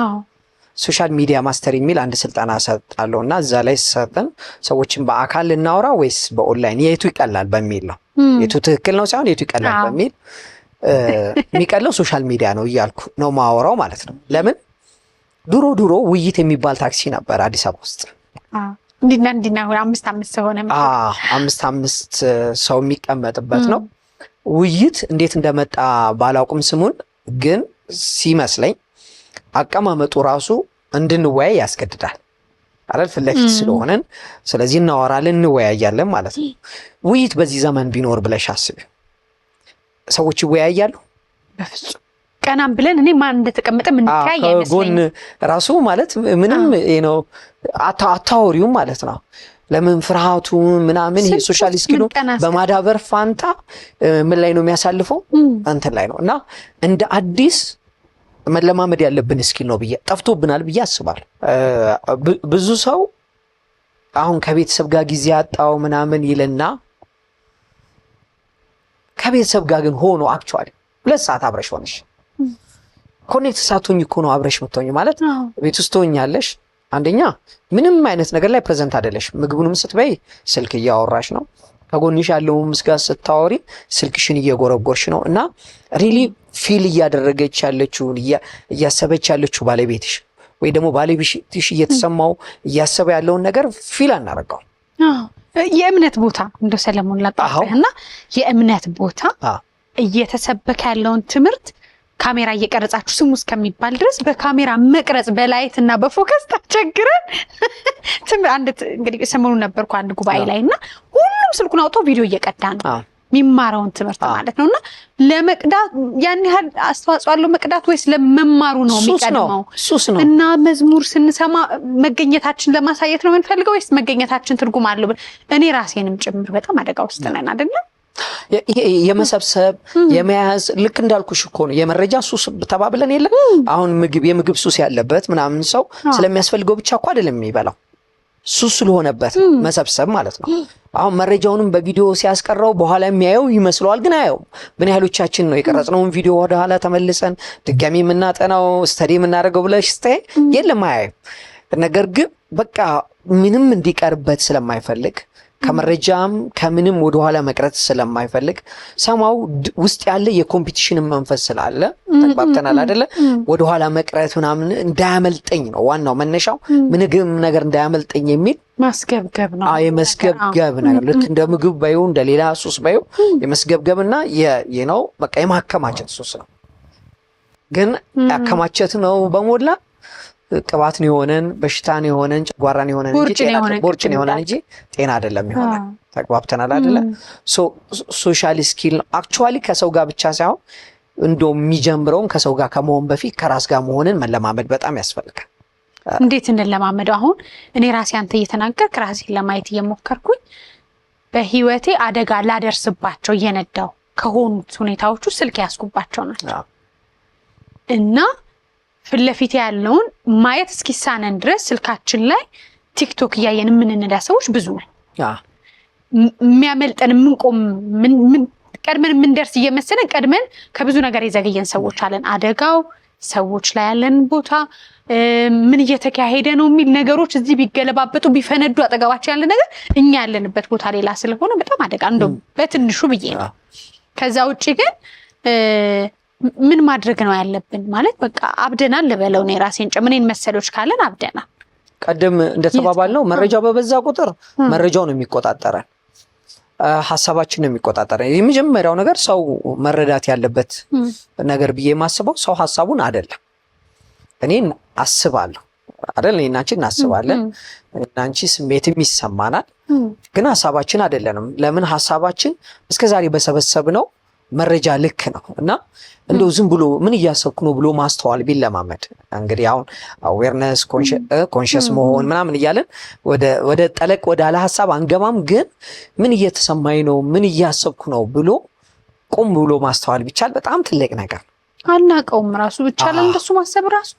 ሶሻል ሚዲያ ማስተር የሚል አንድ ስልጠና ሰጣለሁ እና እዛ ላይ ሰጠን ሰዎችን በአካል ልናወራ ወይስ በኦንላይን የቱ ይቀላል በሚል ነው። የቱ ትክክል ነው ሳይሆን የቱ ይቀላል በሚል የሚቀለው ሶሻል ሚዲያ ነው እያልኩ ነው ማወራው ማለት ነው። ለምን ድሮ ውይይት የሚባል ታክሲ ነበር አዲስ አበባ ውስጥ እንዲና 5 ሰው ሆነ 5 ሰው የሚቀመጥበት ነው። ውይይት እንዴት እንደመጣ ባላውቅም ስሙን ግን ሲመስለኝ አቀማመጡ ራሱ እንድንወያይ ያስገድዳል አይደል? ፊት ለፊት ስለሆነን ስለዚህ እናወራለን እንወያያለን ማለት ነው። ውይይት በዚህ ዘመን ቢኖር ብለሽ አስቢ። ሰዎች ይወያያሉ? በፍጹም ቀናም ብለን እኔ ማን እንደተቀመጠ ምን ታያይ አይመስልኝ። ጎን ራሱ ማለት ምንም አታወሪው ማለት ነው። ለምን ፍርሃቱ ምናምን ይሄ ሶሻል ስኪሉ በማዳበር ፋንታ ምን ላይ ነው የሚያሳልፈው? እንትን ላይ ነው። እና እንደ አዲስ መለማመድ ያለብን ስኪል ነው ብዬ ጠፍቶብናል ብዬ አስባለሁ። ብዙ ሰው አሁን ከቤተሰብ ጋር ጊዜ አጣው ምናምን ይልና ከቤተሰብ ጋር ግን ሆኖ አክቹአሊ 2 ሰዓት አብረሽ ሆነሽ ኮኔክት ሳትሆኝ እኮ ነው አብረሽ የምትሆኝ ማለት ቤት ውስጥ ትሆኛለሽ። አንደኛ ምንም አይነት ነገር ላይ ፕሬዘንት አይደለሽ። ምግቡንም ስትበይ ስልክ እያወራሽ ነው። ከጎንሽ ያለውን ምስጋና ስታወሪ ስልክሽን እየጎረጎርሽ ነው። እና ሪሊ ፊል እያደረገች ያለችውን እያሰበች ያለችው ባለቤትሽ ወይ ደግሞ ባለቤትሽ እየተሰማው እያሰበ ያለውን ነገር ፊል አናረጋው። የእምነት ቦታ እንደ ሰለሞን ላጣፈህና የእምነት ቦታ እየተሰበከ ያለውን ትምህርት ካሜራ እየቀረጻችሁ ስሙ እስከሚባል ድረስ በካሜራ መቅረጽ በላይት እና በፎከስ ተቸግረን እንግዲህ ሰሞኑን ነበርኩ አንድ ጉባኤ ላይ እና ሁሉም ስልኩን አውጥቶ ቪዲዮ እየቀዳ ነው የሚማረውን ትምህርት ማለት ነውና ለመቅዳት ያን ያህል አስተዋጽኦ አለው መቅዳት ወይስ ለመማሩ ነው የሚቀድመው? እና መዝሙር ስንሰማ መገኘታችን ለማሳየት ነው የምንፈልገው ወይስ መገኘታችን ትርጉም አለው? እኔ ራሴንም ጭምር በጣም አደጋ ውስጥ ነን አይደል? የመሰብሰብ የመያዝ ልክ እንዳልኩሽ እኮ ነው። የመረጃ ሱስ ተባብለን የለም አሁን የምግብ ሱስ ያለበት ምናምን ሰው ስለሚያስፈልገው ብቻ እኮ አይደለም የሚበላው ሱስ ስለሆነበት መሰብሰብ ማለት ነው። አሁን መረጃውንም በቪዲዮ ሲያስቀረው በኋላ የሚያየው ይመስለዋል፣ ግን አየው። ምን ያህሎቻችን ነው የቀረጽነውን ቪዲዮ ወደ ኋላ ተመልሰን ድጋሚ የምናጠናው ስተዲ የምናደርገው ብለሽ ስታይ የለም አያየው። ነገር ግን በቃ ምንም እንዲቀርበት ስለማይፈልግ ከመረጃም ከምንም ወደ ኋላ መቅረት ስለማይፈልግ ሰማው ውስጥ ያለ የኮምፒቲሽን መንፈስ ስላለ ተግባብተናል አይደለ? ወደ ኋላ መቅረት ምናምን እንዳያመልጠኝ ነው ዋናው መነሻው። ምንም ነገር እንዳያመልጠኝ የሚል ማስገብገብ ነው። የመስገብገብ ነገር ልክ እንደ ምግብ ባዩ እንደ ሌላ ሱስ ባዩ የመስገብገብና ነው በቃ የማከማቸት ሱስ ነው። ግን ያከማቸት ነው በሞላ ቅባትን የሆነን በሽታን የሆነን ጨጓራን የሆነን እንጂ ቦርጭን የሆነን እንጂ ጤና አይደለም የሆነን። ተግባብተናል አይደለ? ሶሻል ስኪል ነው አክቹዋሊ ከሰው ጋር ብቻ ሳይሆን እንደውም የሚጀምረውም ከሰው ጋር ከመሆን በፊት ከራስ ጋር መሆንን መለማመድ በጣም ያስፈልጋል። እንዴት እንለማመደው? አሁን እኔ ራሴ አንተ እየተናገርክ ራሴን ለማየት እየሞከርኩኝ በህይወቴ አደጋ ላደርስባቸው እየነዳው ከሆኑት ሁኔታዎቹ ስልክ ያስኩባቸው ናቸው እና ፊት ለፊት ያለውን ማየት እስኪሳነን ድረስ ስልካችን ላይ ቲክቶክ እያየን የምንነዳ ሰዎች ብዙ ነን። የሚያመልጠን የምንቆም ቀድመን የምንደርስ እየመሰለን ቀድመን ከብዙ ነገር የዘገየን ሰዎች አለን። አደጋው ሰዎች ላይ ያለን ቦታ ምን እየተካሄደ ነው የሚል ነገሮች እዚህ ቢገለባበጡ ቢፈነዱ አጠገባችን ያለ ነገር እኛ ያለንበት ቦታ ሌላ ስለሆነ በጣም አደጋ እንደው በትንሹ ብዬ ነው። ከዛ ውጪ ግን ምን ማድረግ ነው ያለብን? ማለት በቃ አብደናል ልበለው ነው ራሴን ጨምኔን መሰሎች ካለን አብደናል። ቀደም እንደተባባልነው መረጃው በበዛ ቁጥር መረጃው ነው የሚቆጣጠረን፣ ሐሳባችን ነው የሚቆጣጠረን። የመጀመሪያው ነገር ሰው መረዳት ያለበት ነገር ብዬ የማስበው ሰው ሐሳቡን አይደለም። እኔን አስባለሁ አይደል? እኔና አንቺ እናስባለን፣ እኔና አንቺ ስሜትም ይሰማናል፣ ግን ሐሳባችን አይደለንም። ለምን ሐሳባችን እስከዛሬ በሰበሰብነው መረጃ ልክ ነው እና እንደው ዝም ብሎ ምን እያሰብኩ ነው ብሎ ማስተዋል ቢለማመድ እንግዲህ አሁን አዌርነስ ኮንሽስ መሆን ምናምን እያለን ወደ ጠለቅ ወደ አለ ሐሳብ አንገባም። ግን ምን እየተሰማኝ ነው ምን እያሰብኩ ነው ብሎ ቆም ብሎ ማስተዋል ቢቻል በጣም ትልቅ ነገር አናቀውም። ራሱ ብቻለ እንደሱ ማሰብ ራሱ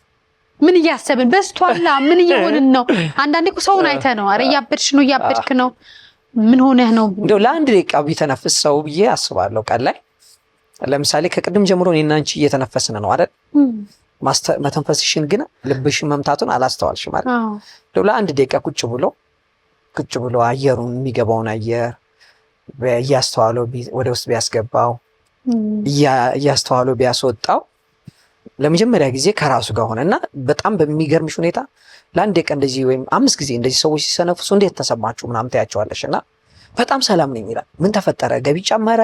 ምን እያሰብን በስቷላ ምን እየሆንን ነው? አንዳንዴ እኮ ሰውን አይተ ነው አረ እያበድሽ ነው እያበድክ ነው ምን ሆነህ ነው እንደው ለአንድ ደቂቃ ቢተነፍስ ሰው ብዬ አስባለሁ። ቀን ላይ ለምሳሌ ከቅድም ጀምሮ እኔና አንቺ እየተነፈስን ነው አይደል? መተንፈስሽን ግን ልብሽን መምታቱን አላስተዋልሽም ማለት ነው። ለአንድ ደቂቃ ቁጭ ብሎ አየሩን የሚገባውን አየር እያስተዋለው ወደ ውስጥ ቢያስገባው እያስተዋለው ቢያስወጣው ለመጀመሪያ ጊዜ ከራሱ ጋር ሆነና በጣም በሚገርምሽ ሁኔታ ለአንድ ደቂቃ እንደዚህ ወይም 5 ጊዜ እንደዚህ ሰዎች ሲሰነፍሱ እንዴት ተሰማችሁ ምናምን ታያቸዋለሽና በጣም ሰላም ነኝ ይላል። ምን ተፈጠረ? ገቢ ጨመረ?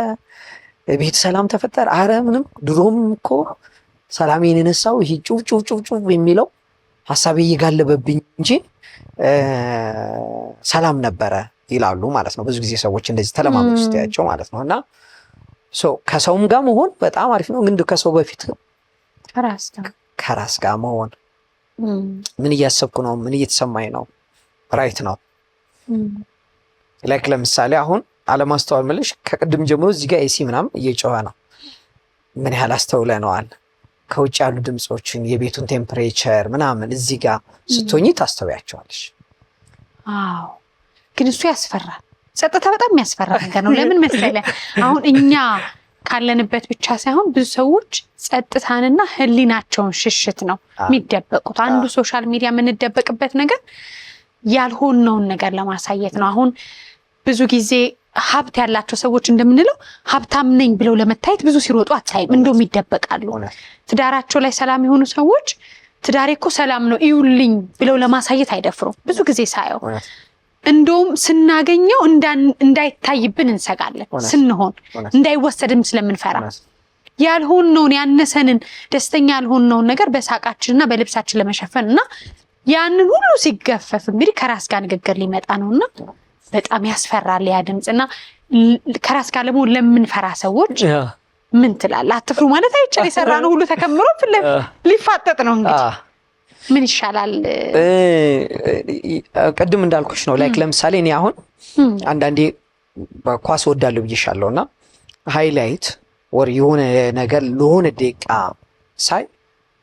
ቤት ሰላም ተፈጠረ? አረ ምንም ድሮም እኮ ሰላሜን የነሳው ይሄ ጩፍ የሚለው ሐሳቤ እየጋለበብኝ እንጂ ሰላም ነበረ ይላሉ ማለት ነው። ብዙ ጊዜ ሰዎች እንደዚህ ተለማመዱ ስትያቸው ማለት ነውና ከሰውም ጋር መሆን በጣም አሪፍ ነው። ግን ከሰው በፊት ከራስ ጋር መሆን ምን እያሰብኩ ነው ምን እየተሰማኝ ነው ራይት ነው። ላይክ ለምሳሌ አሁን አለማስተዋል ምልሽ ከቅድም ጀምሮ እዚህ ጋር ኤሲ ምናምን እየጮኸ ነው። ምን ያህል አስተውለነዋል? ከውጭ ያሉ ድምጾችን የቤቱን ቴምፕሬቸር ምናምን እዚህ ጋር ስትሆኚ ታስተውያቸዋለሽ። አዎ ግን እሱ ያስፈራል። ጸጥታ በጣም የሚያስፈራ ነገር ነው። ለምን መሰለ አሁን እኛ ካለንበት ብቻ ሳይሆን ብዙ ሰዎች ጸጥታንና ህሊናቸውን ሽሽት ነው የሚደበቁት። አንዱ ሶሻል ሚዲያ የምንደበቅበት ነገር ያልሆነውን ነገር ለማሳየት ነው። አሁን ብዙ ጊዜ ሀብት ያላቸው ሰዎች እንደምንለው ሀብታም ነኝ ብለው ለመታየት ብዙ ሲሮጡ አታይም፣ እንደውም ይደበቃሉ። ትዳራቸው ላይ ሰላም የሆኑ ሰዎች ትዳሬ እኮ ሰላም ነው እዩልኝ ብለው ለማሳየት አይደፍሩም። ብዙ ጊዜ ሳየው እንደውም ስናገኘው እንዳይታይብን እንሰጋለን። ስንሆን እንዳይወሰድም ስለምንፈራ ያልሆነውን ያነሰንን ደስተኛ ያልሆነውን ነገር በሳቃችንና በልብሳችን ለመሸፈን እና ያንን ሁሉ ሲገፈፍ እንግዲህ ከራስ ጋር ንግግር ሊመጣ ነውና በጣም ያስፈራል ያ ድምጽና ከራስ ጋር ለመሆን ለምንፈራ ሰዎች ምን ትላለህ? አትፍሩ ማለት አይቻል። የሰራነው ሁሉ ተከምሮ ሊፋጠጥ ነው እንግዲህ ምን ይሻላል? ቅድም እንዳልኩሽ ነው። ላይክ ለምሳሌ እኔ አሁን አንዳንዴ ኳስ ወዳለሁ ብዬሻለሁና ሃይላይት ወር የሆነ ነገር ለሆነ ደቂቃ ሳይ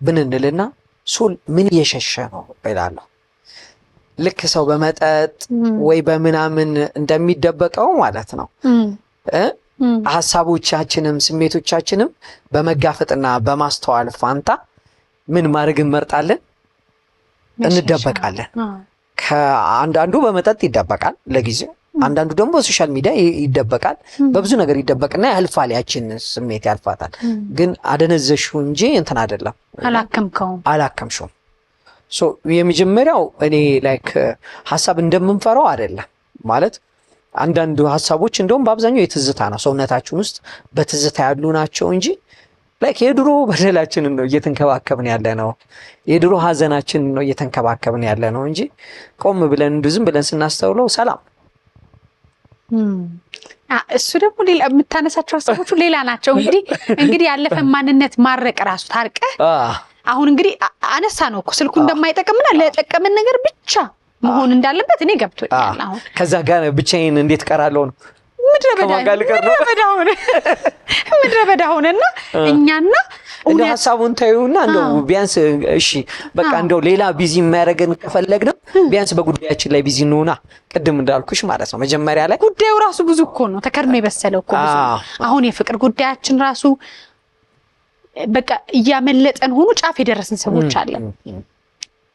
ብንንልና ሶል ምን እየሸሸ ነው እላለሁ። ልክ ሰው በመጠጥ ወይ በምናምን እንደሚደበቀው ማለት ነው ሀሳቦቻችንም ስሜቶቻችንም በመጋፈጥና በማስተዋል ፋንታ ምን ማድረግ እንመርጣለን? እንደበቃለን። ከአንዳንዱ በመጠጥ ይደበቃል ለጊዜው፣ አንዳንዱ ደግሞ በሶሻል ሚዲያ ይደበቃል። በብዙ ነገር ይደበቅና ያልፋል፣ ያችን ስሜት ያልፋታል። ግን አደነዘሽው እንጂ እንትን አይደለም፣ አላከምሽውም። የመጀመሪያው እኔ ላይክ ሀሳብ እንደምንፈራው አይደለም ማለት አንዳንዱ ሀሳቦች እንደውም በአብዛኛው የትዝታ ነው፣ ሰውነታችን ውስጥ በትዝታ ያሉ ናቸው እንጂ ላይክ የድሮ በደላችንን ነው እየተንከባከብን ያለ ነው፣ የድሮ ሀዘናችንን ነው እየተንከባከብን ያለ ነው እንጂ ቆም ብለን ዝም ብለን ስናስተውለው ሰላም። እሱ ደግሞ ሌላ የምታነሳቸው ሀሳቦቹ ሌላ ናቸው። እንግዲህ ያለፈ ማንነት ማረቅ ራሱ ታርቀ አሁን እንግዲህ አነሳ ነው እኮ ስልኩ እንደማይጠቅምና ለጠቀመን ነገር ብቻ መሆን እንዳለበት እኔ ገብቶኛል። አሁን ከዛ ጋር ብቻዬን እንዴት ቀራለሁ ነው ምድረ በዳ ሆነና እኛና እንደ ሀሳቡን ታዩና እንደው ቢያንስ እሺ በቃ እንደው ሌላ ቢዚ የሚያደርገን ከፈለግን ቢያንስ በጉዳያችን ላይ ቢዚ እንሆና። ቅድም እንዳልኩሽ ማለት ነው መጀመሪያ ላይ ጉዳዩ ራሱ ብዙ እኮ ነው፣ ተከርኖ የበሰለው እኮ ብዙ። አሁን የፍቅር ጉዳያችን ራሱ በቃ እያመለጠን ሆኖ ጫፍ የደረስን ሰዎች አለን።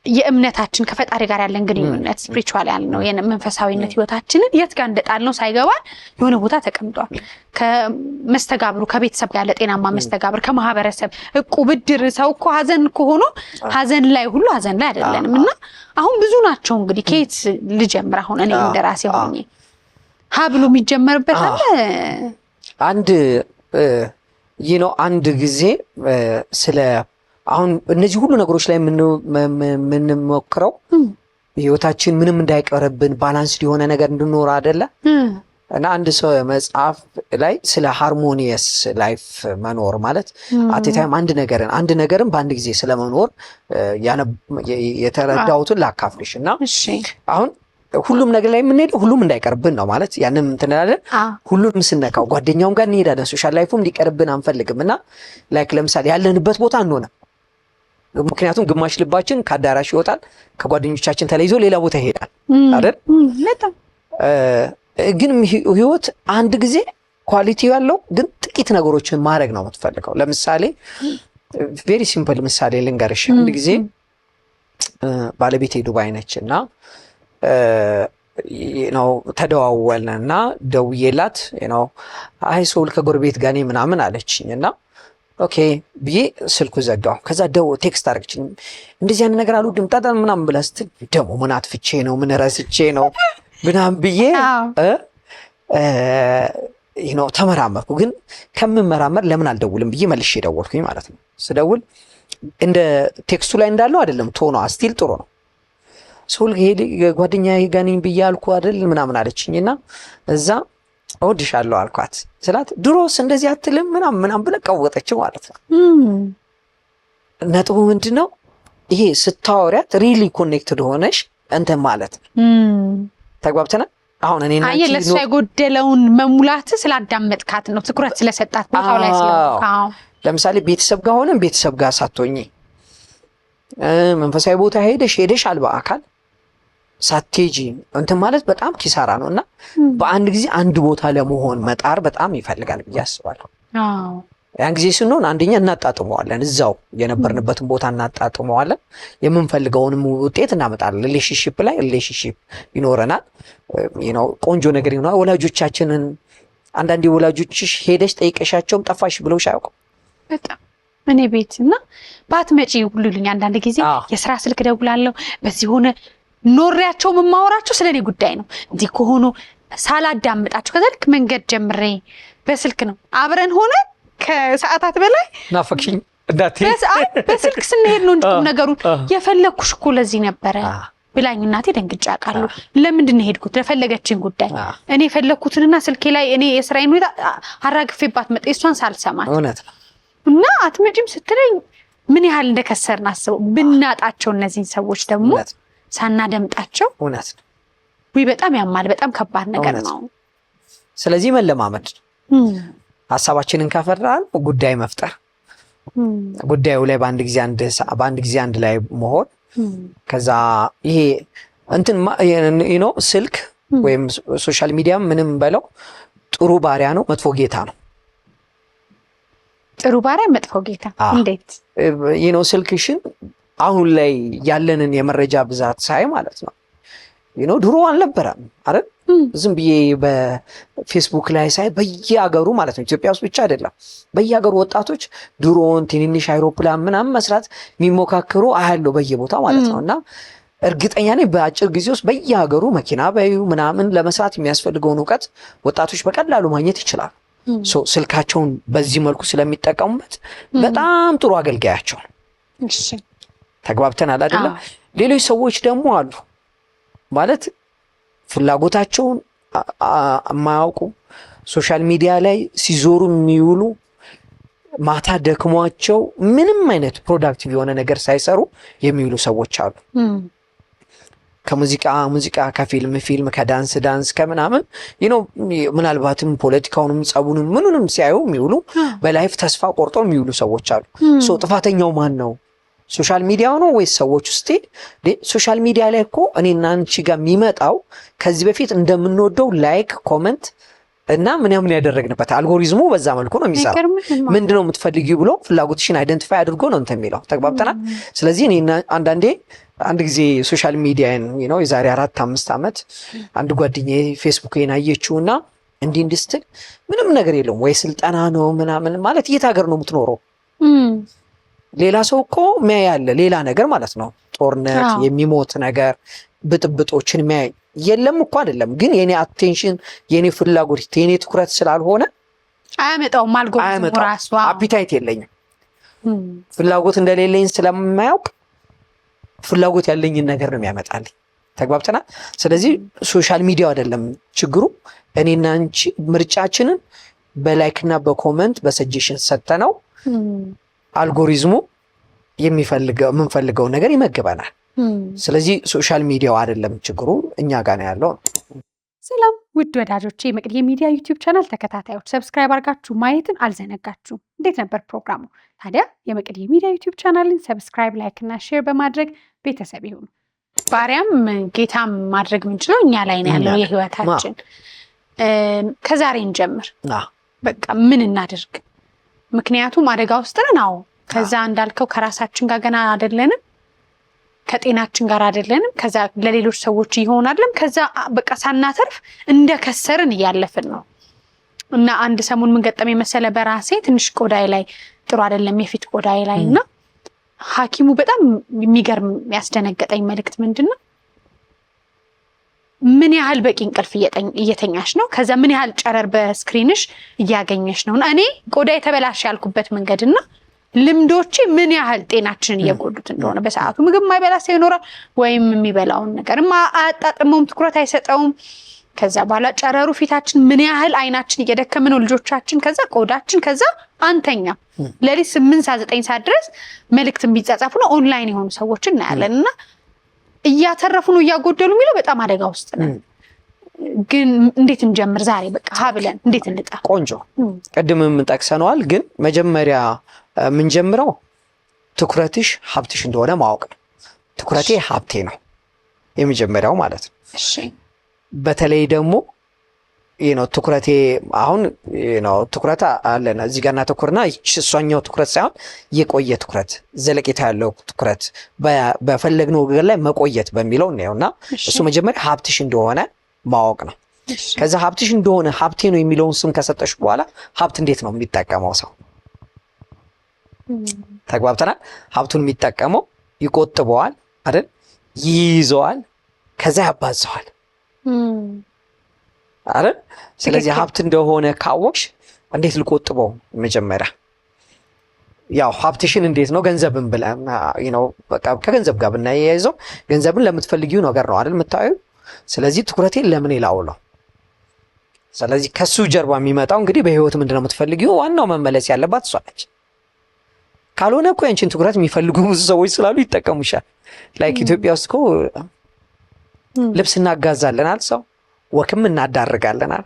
የእምነታችን ከፈጣሪ ጋር ያለን ግንኙነት ስፒሪቹዋል ያልነው የመንፈሳዊነት ህይወታችንን የት ጋር እንደጣልነው ሳይገባን የሆነ ቦታ ተቀምጧል። ከመስተጋብሩ ከቤተሰብ ጋር ለጤናማ መስተጋብር ከማህበረሰብ እቁብ ብድር ሰው እኮ ሀዘን ከሆነ ሀዘን ላይ ሁሉ ሀዘን ላይ አይደለንም። እና አሁን ብዙ ናቸው እንግዲህ ከየት ልጀምር? አሁን እኔ እንደራሴ ሆኜ ሀ ብሎ የሚጀመርበት አለ። አንድ ጊዜ ስለ አሁን እነዚህ ሁሉ ነገሮች ላይ የምንሞክረው ህይወታችን ምንም እንዳይቀርብን ባላንስ የሆነ ነገር እንድኖር አይደለ? እና አንድ ሰው መጽሐፍ ላይ ስለ ሃርሞኒየስ ላይፍ መኖር ማለት አቴታይም አንድ ነገርን በአንድ ጊዜ ስለመኖር የተረዳሁትን ላካፍልሽ። እና አሁን ሁሉም ነገር ላይ የምንሄደው ሁሉም እንዳይቀርብን ነው ማለት ያንን እንትናለን። ሁሉንም ስነካው ጓደኛውም ጋር እንሄዳለን፣ ሶሻል ላይፉም እንዲቀርብን አንፈልግም። እና ላይክ ለምሳሌ ያለንበት ቦታ እንሆነ ምክንያቱም ግማሽ ልባችን ከአዳራሽ ይወጣል፣ ከጓደኞቻችን ተለይዞ ሌላ ቦታ ይሄዳል አይደል? ግን ህይወት አንድ ጊዜ ኳሊቲ ያለው ግን ጥቂት ነገሮችን ማድረግ ነው የምትፈልገው። ለምሳሌ ቬሪ ሲምፕል ምሳሌ ልንገርሽ። አንድ ጊዜ ባለቤቴ ዱባይ ነች እና ተደዋወልን እና ደውዬላት አይ ሶል ከጎረቤት ጋር ነኝ ምናምን አለችኝ እና ኦኬ ብዬ ስልኩ ዘጋው። ከዛ ቴክስት አደረገችኝ እንደዚህ አይነት ነገር አልወድም ታዲያ ምናምን ብላ ስትል ደግሞ ምን አጥፍቼ ነው ምን ረስቼ ነው ምናምን ብዬ ተመራመርኩ። ግን ከምመራመር ለምን አልደውልም ብዬ መልሼ ደወልኩኝ ማለት ነው። ስደውል እንደ ቴክስቱ ላይ እንዳለው አይደለም፣ ቶኗ ስቲል ጥሩ ነው። ሶል ጓደኛዬ ጋር ነኝ ብዬ አልኩ አይደል ምናምን አለችኝና እዛ እወድሻለሁ አልኳት ስላት ድሮስ እንደዚህ አትልም ምናምን ብለ ቀወጠችው ማለት ነው። ነጥቡ ምንድነው? ይሄ ስታወሪያት ሪሊ ኮኔክትድ ሆነሽ እንትን ማለት ነው። ተግባብተናል። አሁን እኔና አንቺ ለሷ የጎደለውን መሙላት ስላዳመጥካት ነው፣ ትኩረት ስለሰጣት ቦታው ላይ ስለሆነ። ለምሳሌ ቤተሰብ ጋር ሆነን ቤተሰብ ጋር ሳትሆኚ መንፈሳዊ ቦታ ሄደሽ አልባ አካል ሳትሄጂ እንትን ማለት በጣም ኪሳራ ነው። እና በአንድ ጊዜ አንድ ቦታ ለመሆን መጣር በጣም ይፈልጋል ብዬ አስባለሁ። ያን ጊዜ ስንሆን አንደኛ እናጣጥመዋለን፣ እዛው የነበርንበትን ቦታ እናጣጥመዋለን፣ የምንፈልገውንም ውጤት እናመጣለን። ሪሌሽንሺፕ ላይ ሪሌሽንሺፕ ይኖረናል፣ ቆንጆ ነገር ይሆናል። ወላጆቻችንን አንዳንዴ ወላጆችሽ ሄደሽ ጠይቀሻቸውም ጠፋሽ ብለውሽ አያውቁም። በጣም እኔ ቤት እና ባትመጪ ሁሉልኝ አንዳንድ ጊዜ የስራ ስልክ ደውላለሁ። በዚህ ሆነ ኖሬያቸው የማወራቸው ስለኔ ጉዳይ ነው። እንዲህ ከሆኑ ሳላዳምጣቸው ከዛ ልክ መንገድ ጀምሬ በስልክ ነው አብረን ሆነ ከሰዓታት በላይ ናፈቅሽኝ እንዳትዪ በስልክ ስንሄድ ነው እንጂ ነገሩ የፈለኩሽ እኮ ለዚህ ነበረ ብላኝ እናቴ ደንግጬ አውቃለሁ። ለምንድን ነው ሄድኩት? ለፈለገችኝ ጉዳይ እኔ የፈለኩትንና ስልኬ ላይ እኔ የስራዬን ሁኔታ አራግፌባት መጣ እሷን ሳልሰማት እውነት ነው። እና አትመጪም ስትለኝ ምን ያህል እንደከሰርን አስበው። ብናጣቸው እነዚህን ሰዎች ደግሞ ሳናደምጣቸው እውነት ነው ወይ በጣም ያማል። በጣም ከባድ ነገር ነው። ስለዚህ መለማመድ ሀሳባችንን ካፈራን ጉዳይ መፍጠር፣ ጉዳዩ ላይ በአንድ ጊዜ አንድ ላይ መሆን። ከዛ ይሄ እንትን ስልክ ወይም ሶሻል ሚዲያ ምንም በለው ጥሩ ባሪያ ነው፣ መጥፎ ጌታ ነው። ጥሩ ባሪያ መጥፎ ጌታ እንዴት? ስልክሽን አሁን ላይ ያለንን የመረጃ ብዛት ሳይ ማለት ነው ድሮ አልነበረም አይደል? ዝም ብዬ በፌስቡክ ላይ ሳይ በየሀገሩ ማለት ነው ኢትዮጵያ ውስጥ ብቻ አይደለም በየሀገሩ ወጣቶች ድሮን ትንንሽ አይሮፕላን ምናምን መስራት የሚሞካከሩ አያለው በየቦታው ማለት ነው። እና እርግጠኛ ነኝ በአጭር ጊዜ ውስጥ በየሀገሩ መኪና በዩ ምናምን ለመስራት የሚያስፈልገውን እውቀት ወጣቶች በቀላሉ ማግኘት ይችላሉ። ስልካቸውን በዚህ መልኩ ስለሚጠቀሙበት በጣም ጥሩ አገልጋያቸው ነው። ተግባብተናል አይደለም? ሌሎች ሰዎች ደግሞ አሉ ማለት ፍላጎታቸውን የማያውቁ ሶሻል ሚዲያ ላይ ሲዞሩ የሚውሉ ማታ ደክሟቸው ምንም አይነት ፕሮዳክቲቭ የሆነ ነገር ሳይሰሩ የሚውሉ ሰዎች አሉ። ከሙዚቃ ከፊልም ከዳንስ ከምናምን ምናልባትም ፖለቲካውንም ጸቡንም ምኑንም ሲያዩ የሚውሉ በላይፍ ተስፋ ቆርጦ የሚውሉ ሰዎች አሉ። ጥፋተኛው ማን ነው? ሶሻል ሚዲያው ነው ወይስ ሰዎች ውስጥ? ሶሻል ሚዲያ ላይ እኮ እኔና አንቺ ጋር የሚመጣው ከዚህ በፊት እንደምንወደው ላይክ ኮመንት እና ምንም ያደረግንበት አልጎሪዝሙ በዛ መልኩ ነው የሚሰራው። ምንድነው የምትፈልጊው ብሎ ፍላጎትሽን አይደንቲፋይ አድርጎ ነው እንትን የሚለው። ተግባብተናል። ስለዚህ እኔና አንድ ጊዜ ሶሻል ሚዲያን የዛሬ 4-5 ዓመት አንድ ጓደኛዬ ፌስቡክን አየችውና እንዲህ ስትል ምንም ነገር የለውም ወይ ስልጠና ነው ምናምን ማለት የት ሀገር ነው የምትኖረው? ሌላ ሰው እኮ ያለ ሌላ ነገር ማለት ነው። ጦርነት፣ የሚሞት ነገር፣ ብጥብጦችን የለም እኮ አይደለም። ግን የኔ አቴንሽን የኔ ፍላጎት የኔ ትኩረት ስላልሆነ አያመጣውም። አልጎሪዝሙ ራሱ አፒታይት የለኝም። ፍላጎት እንደሌለኝ ስለማያውቅ ፍላጎት ያለኝን ነገር ነው የሚያመጣልኝ። ተግባብተናል። ስለዚህ ሶሻል ሚዲያው አይደለም ችግሩ። እኔና አንቺ ምርጫችንን በላይክና በኮመንት በሰጀሽን ሰተነው አልጎሪዝሙ የምንፈልገው ነገር ይመግበናል። ስለዚህ ሶሻል ሚዲያው አይደለም ችግሩ፣ እኛ ጋር ነው ያለው። ሰላም ውድ ወዳጆቼ፣ የመቅድዬ ሚዲያ ዩቲዩብ ቻናል ተከታታዮች ሰብስክራይብ አድርጋችሁ ማየትን አልዘነጋችሁም። እንዴት ነበር ፕሮግራሙ? ታዲያ የመቅድዬ ሚዲያ ዩቲዩብ ቻናልን ሰብስክራይብ፣ ላይክ እና ሼር በማድረግ ቤተሰብ ይሁኑ። ባሪያም ጌታም ማድረግ ምንችለው እኛ ላይ ነው ያለው የህይወታችን። ከዛሬ እንጀምር። በቃ ምን እናድርግ? ምክንያቱም አደጋ ውስጥ ነን። አዎ ከዛ እንዳልከው ከራሳችን ጋር ገና አይደለንም፣ ከጤናችን ጋር አይደለንም፣ ከዛ ለሌሎች ሰዎች ይሆናልም፣ ከዛ በቃ ሳናተርፍ እንደከሰርን እያለፍን ነው። እና አንድ ሰሞን ምን ገጠመኝ መሰለ፣ በራሴ ትንሽ ቆዳይ ላይ ጥሩ አይደለም የፊት ቆዳይ ላይ እና ሐኪሙ በጣም የሚገርም ያስደነገጠኝ መልእክት ምንድነው፣ ምን ያህል በቂ እንቅልፍ እየተኛሽ ነው፣ ከዛ ምን ያህል ጨረር በስክሪንሽ እያገኘሽ ነው። እና እኔ ቆዳ የተበላሽ ያልኩበት መንገድና ልምዶቼ ምን ያህል ጤናችንን እየጎዱት እንደሆነ፣ በሰዓቱ ምግብ ማይበላ ሰው ይኖራል ወይም የሚበላውን ነገርም አያጣጥመውም፣ ትኩረት አይሰጠውም። ከዛ በኋላ ጨረሩ ፊታችን ምን ያህል አይናችን እየደከመ ነው፣ ልጆቻችን፣ ከዛ ቆዳችን፣ ከዛ አንተኛ ለሊት 8 ሰዓት 9 ሰዓት ድረስ መልእክት የሚጻጻፉ ነው ኦንላይን የሆኑ ሰዎች እናያለን። እና እያተረፉ ነው እያጎደሉ የሚለው በጣም አደጋ ውስጥ ነው። ግን እንዴት እንጀምር ዛሬ? በቃ ሀብለን እንዴት እንጣ? ቆንጆ ቀድምም ጠቅሰነዋል። ግን መጀመሪያ የምንጀምረው ትኩረትሽ ሀብትሽ እንደሆነ ማወቅ ነው። ትኩረቴ ሀብቴ ነው የመጀመሪያው ማለት ነው። እሺ በተለይ ደግሞ ትኩረቴ አሁን ትኩረት አለና እዚህ ጋር እናተኩርና እሷኛው ትኩረት ሳይሆን የቆየ ትኩረት፣ ዘለቄታ ያለው ትኩረት በፈለግነው ነገር ላይ መቆየት በሚለው ነውና እሱ መጀመሪያ ሀብትሽ እንደሆነ ማወቅ ነው። ከዛ ሀብትሽ እንደሆነ ሀብቴ ነው የሚለውን ስም ከሰጠሽ በኋላ ሀብት እንዴት ነው የሚጠቀመው ሰው? ተግባብተናል። ሀብቱን የሚጠቀመው ይቆጥበዋል አይደል? ይይዘዋል፣ ከዛ ያባዘዋል አይደል? ስለዚህ ሀብት እንደሆነ ካወቅሽ እንዴት ልቆጥበው? መጀመሪያ ያው ሀብትሽን እንዴት ነው ገንዘብን ብለን በቃ ከገንዘብ ጋር ብናያይዘው ገንዘብን ለምትፈልጊው ነገር ነው አይደል የምታዩ። ስለዚህ ትኩረቴን ለምን ይላውለው። ስለዚህ ከሱ ጀርባ የሚመጣው እንግዲህ በህይወት ምንድነው የምትፈልጊው? ዋናው መመለስ ያለባት እሷ ነች። ካልሆነ እኮ ያንቺን ትኩረት የሚፈልጉ ብዙ ሰዎች ስላሉ ይጠቀሙሻል። ላይክ ኢትዮጵያ ውስጥ እኮ ልብስ እናጋዛለናል፣ ሰው ወክም እናዳርጋለናል፣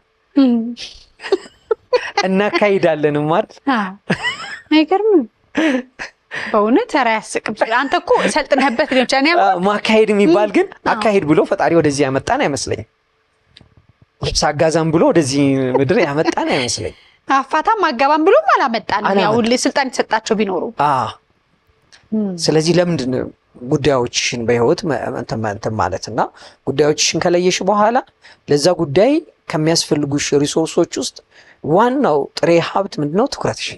እናካሂዳለንም አይደል? አይገርምም? በእውነት ኧረ አያስቅም። አንተ እኮ ሰልጥነህበት ሊሆን ይችላል። ማካሄድ የሚባል ግን አካሄድ ብሎ ፈጣሪ ወደዚህ ያመጣን አይመስለኝም። ልብስ አጋዛም ብሎ ወደዚህ ምድር ያመጣን አይመስለኝም። አፋታም አጋባም ብሎም አላመጣንም። ያው ስልጣን የተሰጣቸው ቢኖሩ ስለዚህ ለምንድን ነው ጉዳዮችሽን በህይወት እንትን ማለትና ጉዳዮችሽን ከለየሽ በኋላ ለዛ ጉዳይ ከሚያስፈልጉሽ ሪሶርሶች ውስጥ ዋናው ጥሬ ሀብት ምንድነው? ትኩረትሽ።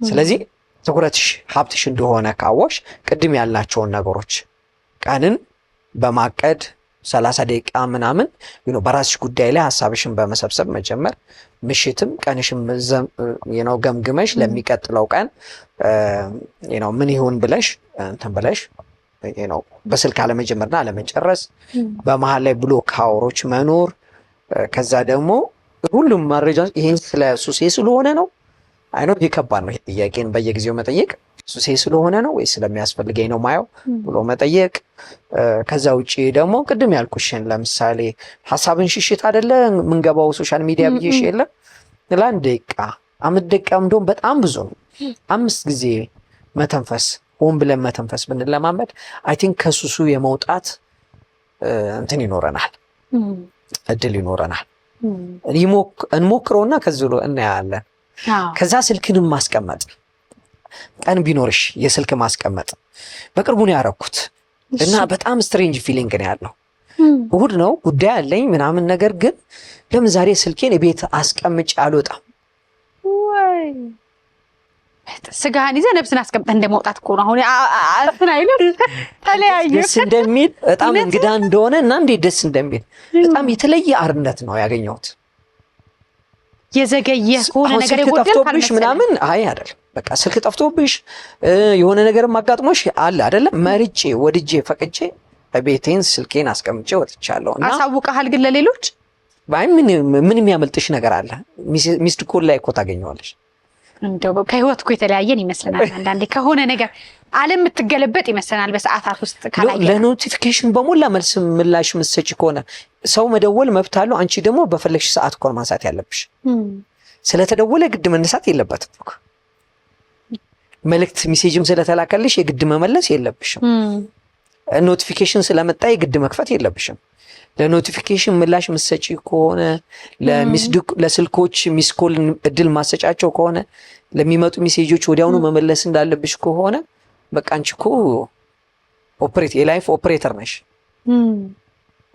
ስለዚህ ትኩረትሽ ሀብትሽ እንደሆነ ካወሽ ቅድም ያልናቸውን ነገሮች ቀንን በማቀድ 30 ደቂቃ ምናምን በራስሽ ጉዳይ ላይ ሀሳብሽን በመሰብሰብ መጀመር፣ ምሽትም ቀንሽም ገምግመሽ ለሚቀጥለው ቀን ምን ይሁን ብለሽ እንትን ብለሽ በስልክ አለመጀመርና አለመጨረስ፣ በመሀል ላይ ብሎክ አወሮች መኖር። ከዛ ደግሞ ሁሉም መረጃ ይሄን ስለ ሱሴ ስለሆነ ነው አይኖር ይከባድ ነው። ጥያቄን በየጊዜው መጠየቅ ሱሴ ስለሆነ ነው ወይ ስለሚያስፈልገኝ ነው ማየው ብሎ መጠየቅ። ከዛ ውጪ ደግሞ ቅድም ያልኩሽን ለምሳሌ ሀሳብን ሽሽት አይደለ ምንገባው ሶሻል ሚዲያ ብዬሽ የለ ለአንድ ደቂቃ 5 ደቂቃ እንደውም በጣም ብዙ ነው። 5 ጊዜ መተንፈስ ሆን ብለን መተንፈስ ብንለማመድ አይ ቲንክ ከሱሱ የመውጣት እንትን ይኖረናል፣ እድል ይኖረናል። እንሞክረውና ከዚህ እናያለን። ከዛ ስልክንም ማስቀመጥ ቀን ቢኖርሽ የስልክ ማስቀመጥ በቅርቡ ነው ያደረኩት እና በጣም ስትሬንጅ ፊሊንግ ነው ያለው። እሁድ ነው ጉዳይ አለኝ ምናምን፣ ነገር ግን ለምን ዛሬ ስልኬን ቤት አስቀምጬ አልወጣም? ወይ ስጋህን ይዘህ ነፍስን አስቀምጠህ እንደመውጣት እኮ ነው። አሁን አፍን አይልም ተለያዩ ደስ እንደሚል በጣም እንግዳ እንደሆነ እና እንዴት ደስ እንደሚል በጣም የተለየ አርነት ነው ያገኘሁት። የዘገየ ሆነ ነገር የጎደልሽ ምናምን አይ አይደለም። በቃ ስልክ ጠፍቶብሽ የሆነ ነገርም አጋጥሞሽ አለ አይደለም፣ መርጬ ወድጄ ፈቅጄ ቤቴን ስልኬን አስቀምጬ ወጥቻለሁ። እና አሳውቀሃል ግን ለሌሎች ባይ ምን የሚያመልጥሽ ነገር አለ? ሚስድ ኮል ላይ እኮ ታገኘዋለሽ። እንደው ከህይወት እኮ የተለያየን ይመስለናል አንዳንዴ። ከሆነ ነገር ዓለም የምትገለበጥ ይመስለናል በሰዓታት ውስጥ ካላየ። ለኖቲፊኬሽን በሞላ መልስ ምላሽ መስጭ ከሆነ ሰው መደወል መብት አለው። አንቺ ደግሞ በፈለግሽ ሰዓት እኮ ማንሳት ያለብሽ። ስለተደወለ ግድ መነሳት የለበትም እኮ። መልእክት ሜሴጅም ስለተላከልሽ የግድ መመለስ የለብሽም። ኖቲፊኬሽን ስለመጣ የግድ መክፈት የለብሽም። ለኖቲፊኬሽን ምላሽ መስጭ ከሆነ ለስልኮች ሚስኮል እድል ማሰጫቸው ከሆነ ለሚመጡ ሜሴጆች ወዲያውኑ መመለስ እንዳለብሽ ከሆነ በቃ አንቺ እኮ የላይፍ ኦፕሬተር ነሽ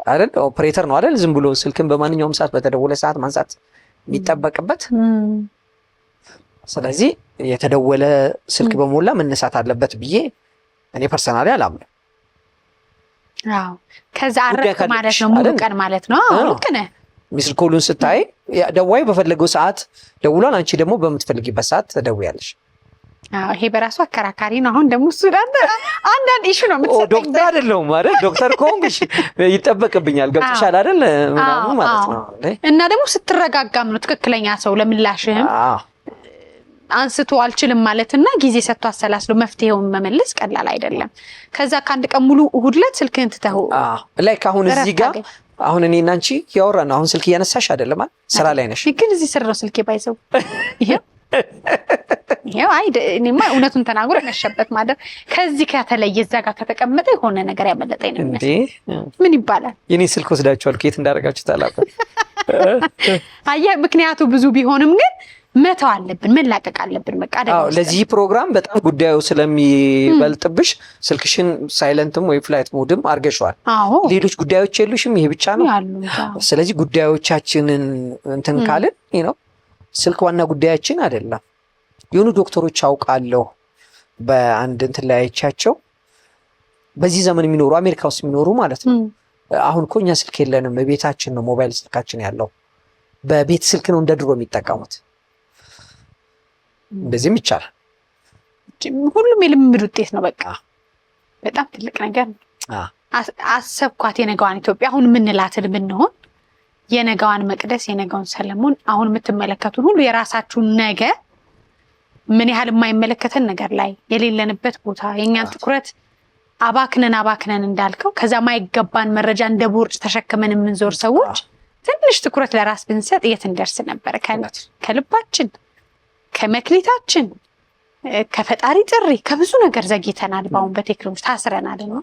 አይደል? ኦፕሬተር ነው አይደል? ዝም ብሎ ስልክን በማንኛውም ሰዓት በተደወለ ሰዓት ማንሳት የሚጠበቅበት። ስለዚህ የተደወለ ስልክ በሞላ መነሳት አለበት ብዬ እኔ ፐርሰናሊ አላምንም። አዎ ከዛ አረክ ማለት ነው ሙሉ ቀን ማለት ነው። ልክ ነህ። ሚስል ኮሉን ስታይ ደዋይ በፈለገው ሰዓት ደውሏል፣ አንቺ ደግሞ በምትፈልጊበት ሰዓት ትደውያለሽ። ይሄ በራሱ አከራካሪ ነው። አሁን ደግሞ እሱ አንዳንድ ኢሹ ነው የምትሰጠኝ። ዶክተር አይደለሁም ማለት ዶክተር ከሆንሽ ይጠበቅብኛል። ገብቶሻል አይደል? ምናምን ማለት ነው። እና ደግሞ ስትረጋጋም ነው ትክክለኛ ሰው ለምላሽህም አንስቶ አልችልም ማለትና ጊዜ ሰጥቶ አሰላስሎ መፍትሄውን መመለስ ቀላል አይደለም። ከዛ ከአንድ ቀን ሙሉ እሁድ ዕለት ስልክህን ትተው ላይክ አሁን እዚህ ጋር አሁን እኔና አንቺ ያወራን አሁን ስልክ እያነሳሽ አይደለም ማለት ስራ ላይ ነሽ። ግን እዚህ ስር ነው ስልኬ ባይዘው ይሄው አይ እኔማ እውነቱን ተናግሮ ነሸበት ማደር ከዚህ ከተለየ እዛ ጋር ከተቀመጠ የሆነ ነገር ያመለጠኝ ነው እንዴ? ምን ይባላል? የኔ ስልክ ወስዳችኋል ከየት እንዳደረጋችሁ ታላቁ። አየህ ምክንያቱ ብዙ ቢሆንም ግን መተው አለብን፣ መላቀቅ አለብን። በቃ አዎ ለዚህ ፕሮግራም በጣም ጉዳዩ ስለሚበልጥብሽ ስልክሽን ሳይለንትም ወይ ፍላይት ሞድም አርገሽዋል። ሌሎች ጉዳዮች የሉሽም፣ ይሄ ብቻ ነው። ስለዚህ ጉዳዮቻችንን እንትን ካልን ነው ስልክ ዋና ጉዳያችን አይደለም። የሆኑ ዶክተሮች አውቃለሁ በአንድ እንትን ላይ አይቻቸው በዚህ ዘመን የሚኖሩ አሜሪካ ውስጥ የሚኖሩ ማለት ነው። አሁን እኮ እኛ ስልክ የለንም፣ በቤታችን ነው ሞባይል ስልካችን ያለው። በቤት ስልክ ነው እንደ ድሮ የሚጠቀሙት። እንደዚህም ይቻላል። ሁሉም የልምምድ ውጤት ነው። በቃ በጣም ትልቅ ነገር ነው። አሰብኳት የነገዋን ኢትዮጵያ አሁን የምንላትን ብንሆን የነገዋን መቅደስ የነገውን ሰለሞን አሁን የምትመለከቱን ሁሉ የራሳችሁን ነገ ምን ያህል የማይመለከተን ነገር ላይ የሌለንበት ቦታ የኛን ትኩረት አባክነን እንዳልከው ከዛ ማይገባን መረጃ እንደ ቦርጭ ተሸክመን የምንዞር ሰዎች ትንሽ ትኩረት ለራስ ብንሰጥ የት እንደርስ ነበር? ከልባችን ከመክሊታችን ከፈጣሪ ጥሪ ከብዙ ነገር ዘግይተናል። በአሁን በቴክኖሎጂ ታስረናል ነው።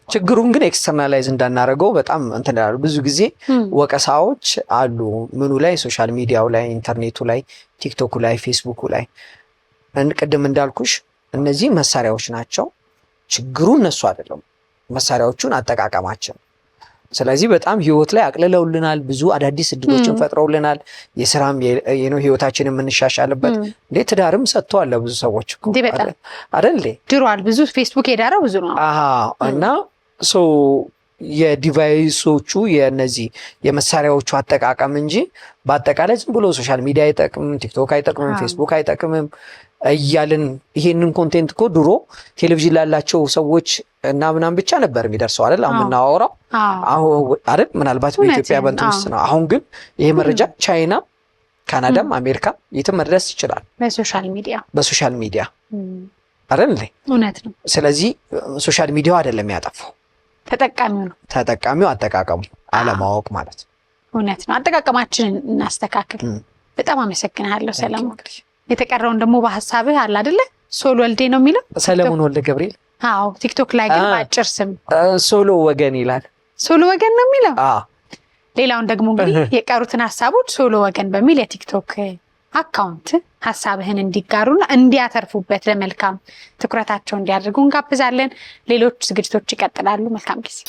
ችግሩን ግን ኤክስተርናላይዝ እንዳናደርገው በጣም እንትን ያሉ ብዙ ጊዜ ወቀሳዎች አሉ። ምኑ ላይ? ሶሻል ሚዲያው ላይ፣ ኢንተርኔቱ ላይ፣ ቲክቶኩ ላይ፣ ፌስቡኩ ላይ። ቅድም እንዳልኩሽ እነዚህ መሳሪያዎች ናቸው። ችግሩ እነሱ አይደለም፣ መሳሪያዎቹን አጠቃቀማችን። ስለዚህ በጣም ህይወት ላይ አቅልለውልናል። ብዙ አዳዲስ እድሎችን ፈጥረውልናል። የስራም ህይወታችን የምንሻሻልበት እንዴት ትዳርም ሰጥተዋል ለብዙ ሰዎች አይደል? ድሯል ብዙ ፌስቡክ የዳረው ብዙ ነው። እና የዲቫይሶቹ የነዚህ የመሳሪያዎቹ አጠቃቀም እንጂ በአጠቃላይ ዝም ብሎ ሶሻል ሚዲያ አይጠቅምም፣ ቲክቶክ አይጠቅምም፣ ፌስቡክ አይጠቅምም እያልን ይሄንን ኮንቴንት እኮ ድሮ ቴሌቪዥን ላላቸው ሰዎች እና ምናምን ብቻ ነበር የሚደርሰው አይደል? አሁን የምናወራው አይደል? ምናልባት በኢትዮጵያ በእንትን ውስጥ ነው። አሁን ግን ይሄ መረጃ ቻይና፣ ካናዳም፣ አሜሪካ የትም መድረስ ይችላል በሶሻል ሚዲያ አይደል? እውነት ነው። ስለዚህ ሶሻል ሚዲያው አይደለም ያጠፋው፣ ተጠቃሚው አጠቃቀሙ አለማወቅ ማለት ነው። እውነት ነው። አጠቃቀማችንን እናስተካክል። በጣም አመሰግናለሁ ሰለሞን። የተቀረውን ደግሞ በሀሳብህ አለ አይደለ? ሶል ወልዴ ነው የሚለው ሰለሞን ወልደ ገብርኤል። አዎ ቲክቶክ ላይ ግን በአጭር ስም ሶሎ ወገን ይላል። ሶሎ ወገን ነው የሚለው። ሌላውን ደግሞ እንግዲህ የቀሩትን ሀሳቦች ሶሎ ወገን በሚል የቲክቶክ አካውንት ሀሳብህን እንዲጋሩና እንዲያተርፉበት ለመልካም ትኩረታቸው እንዲያደርጉ እንጋብዛለን። ሌሎች ዝግጅቶች ይቀጥላሉ። መልካም ጊዜ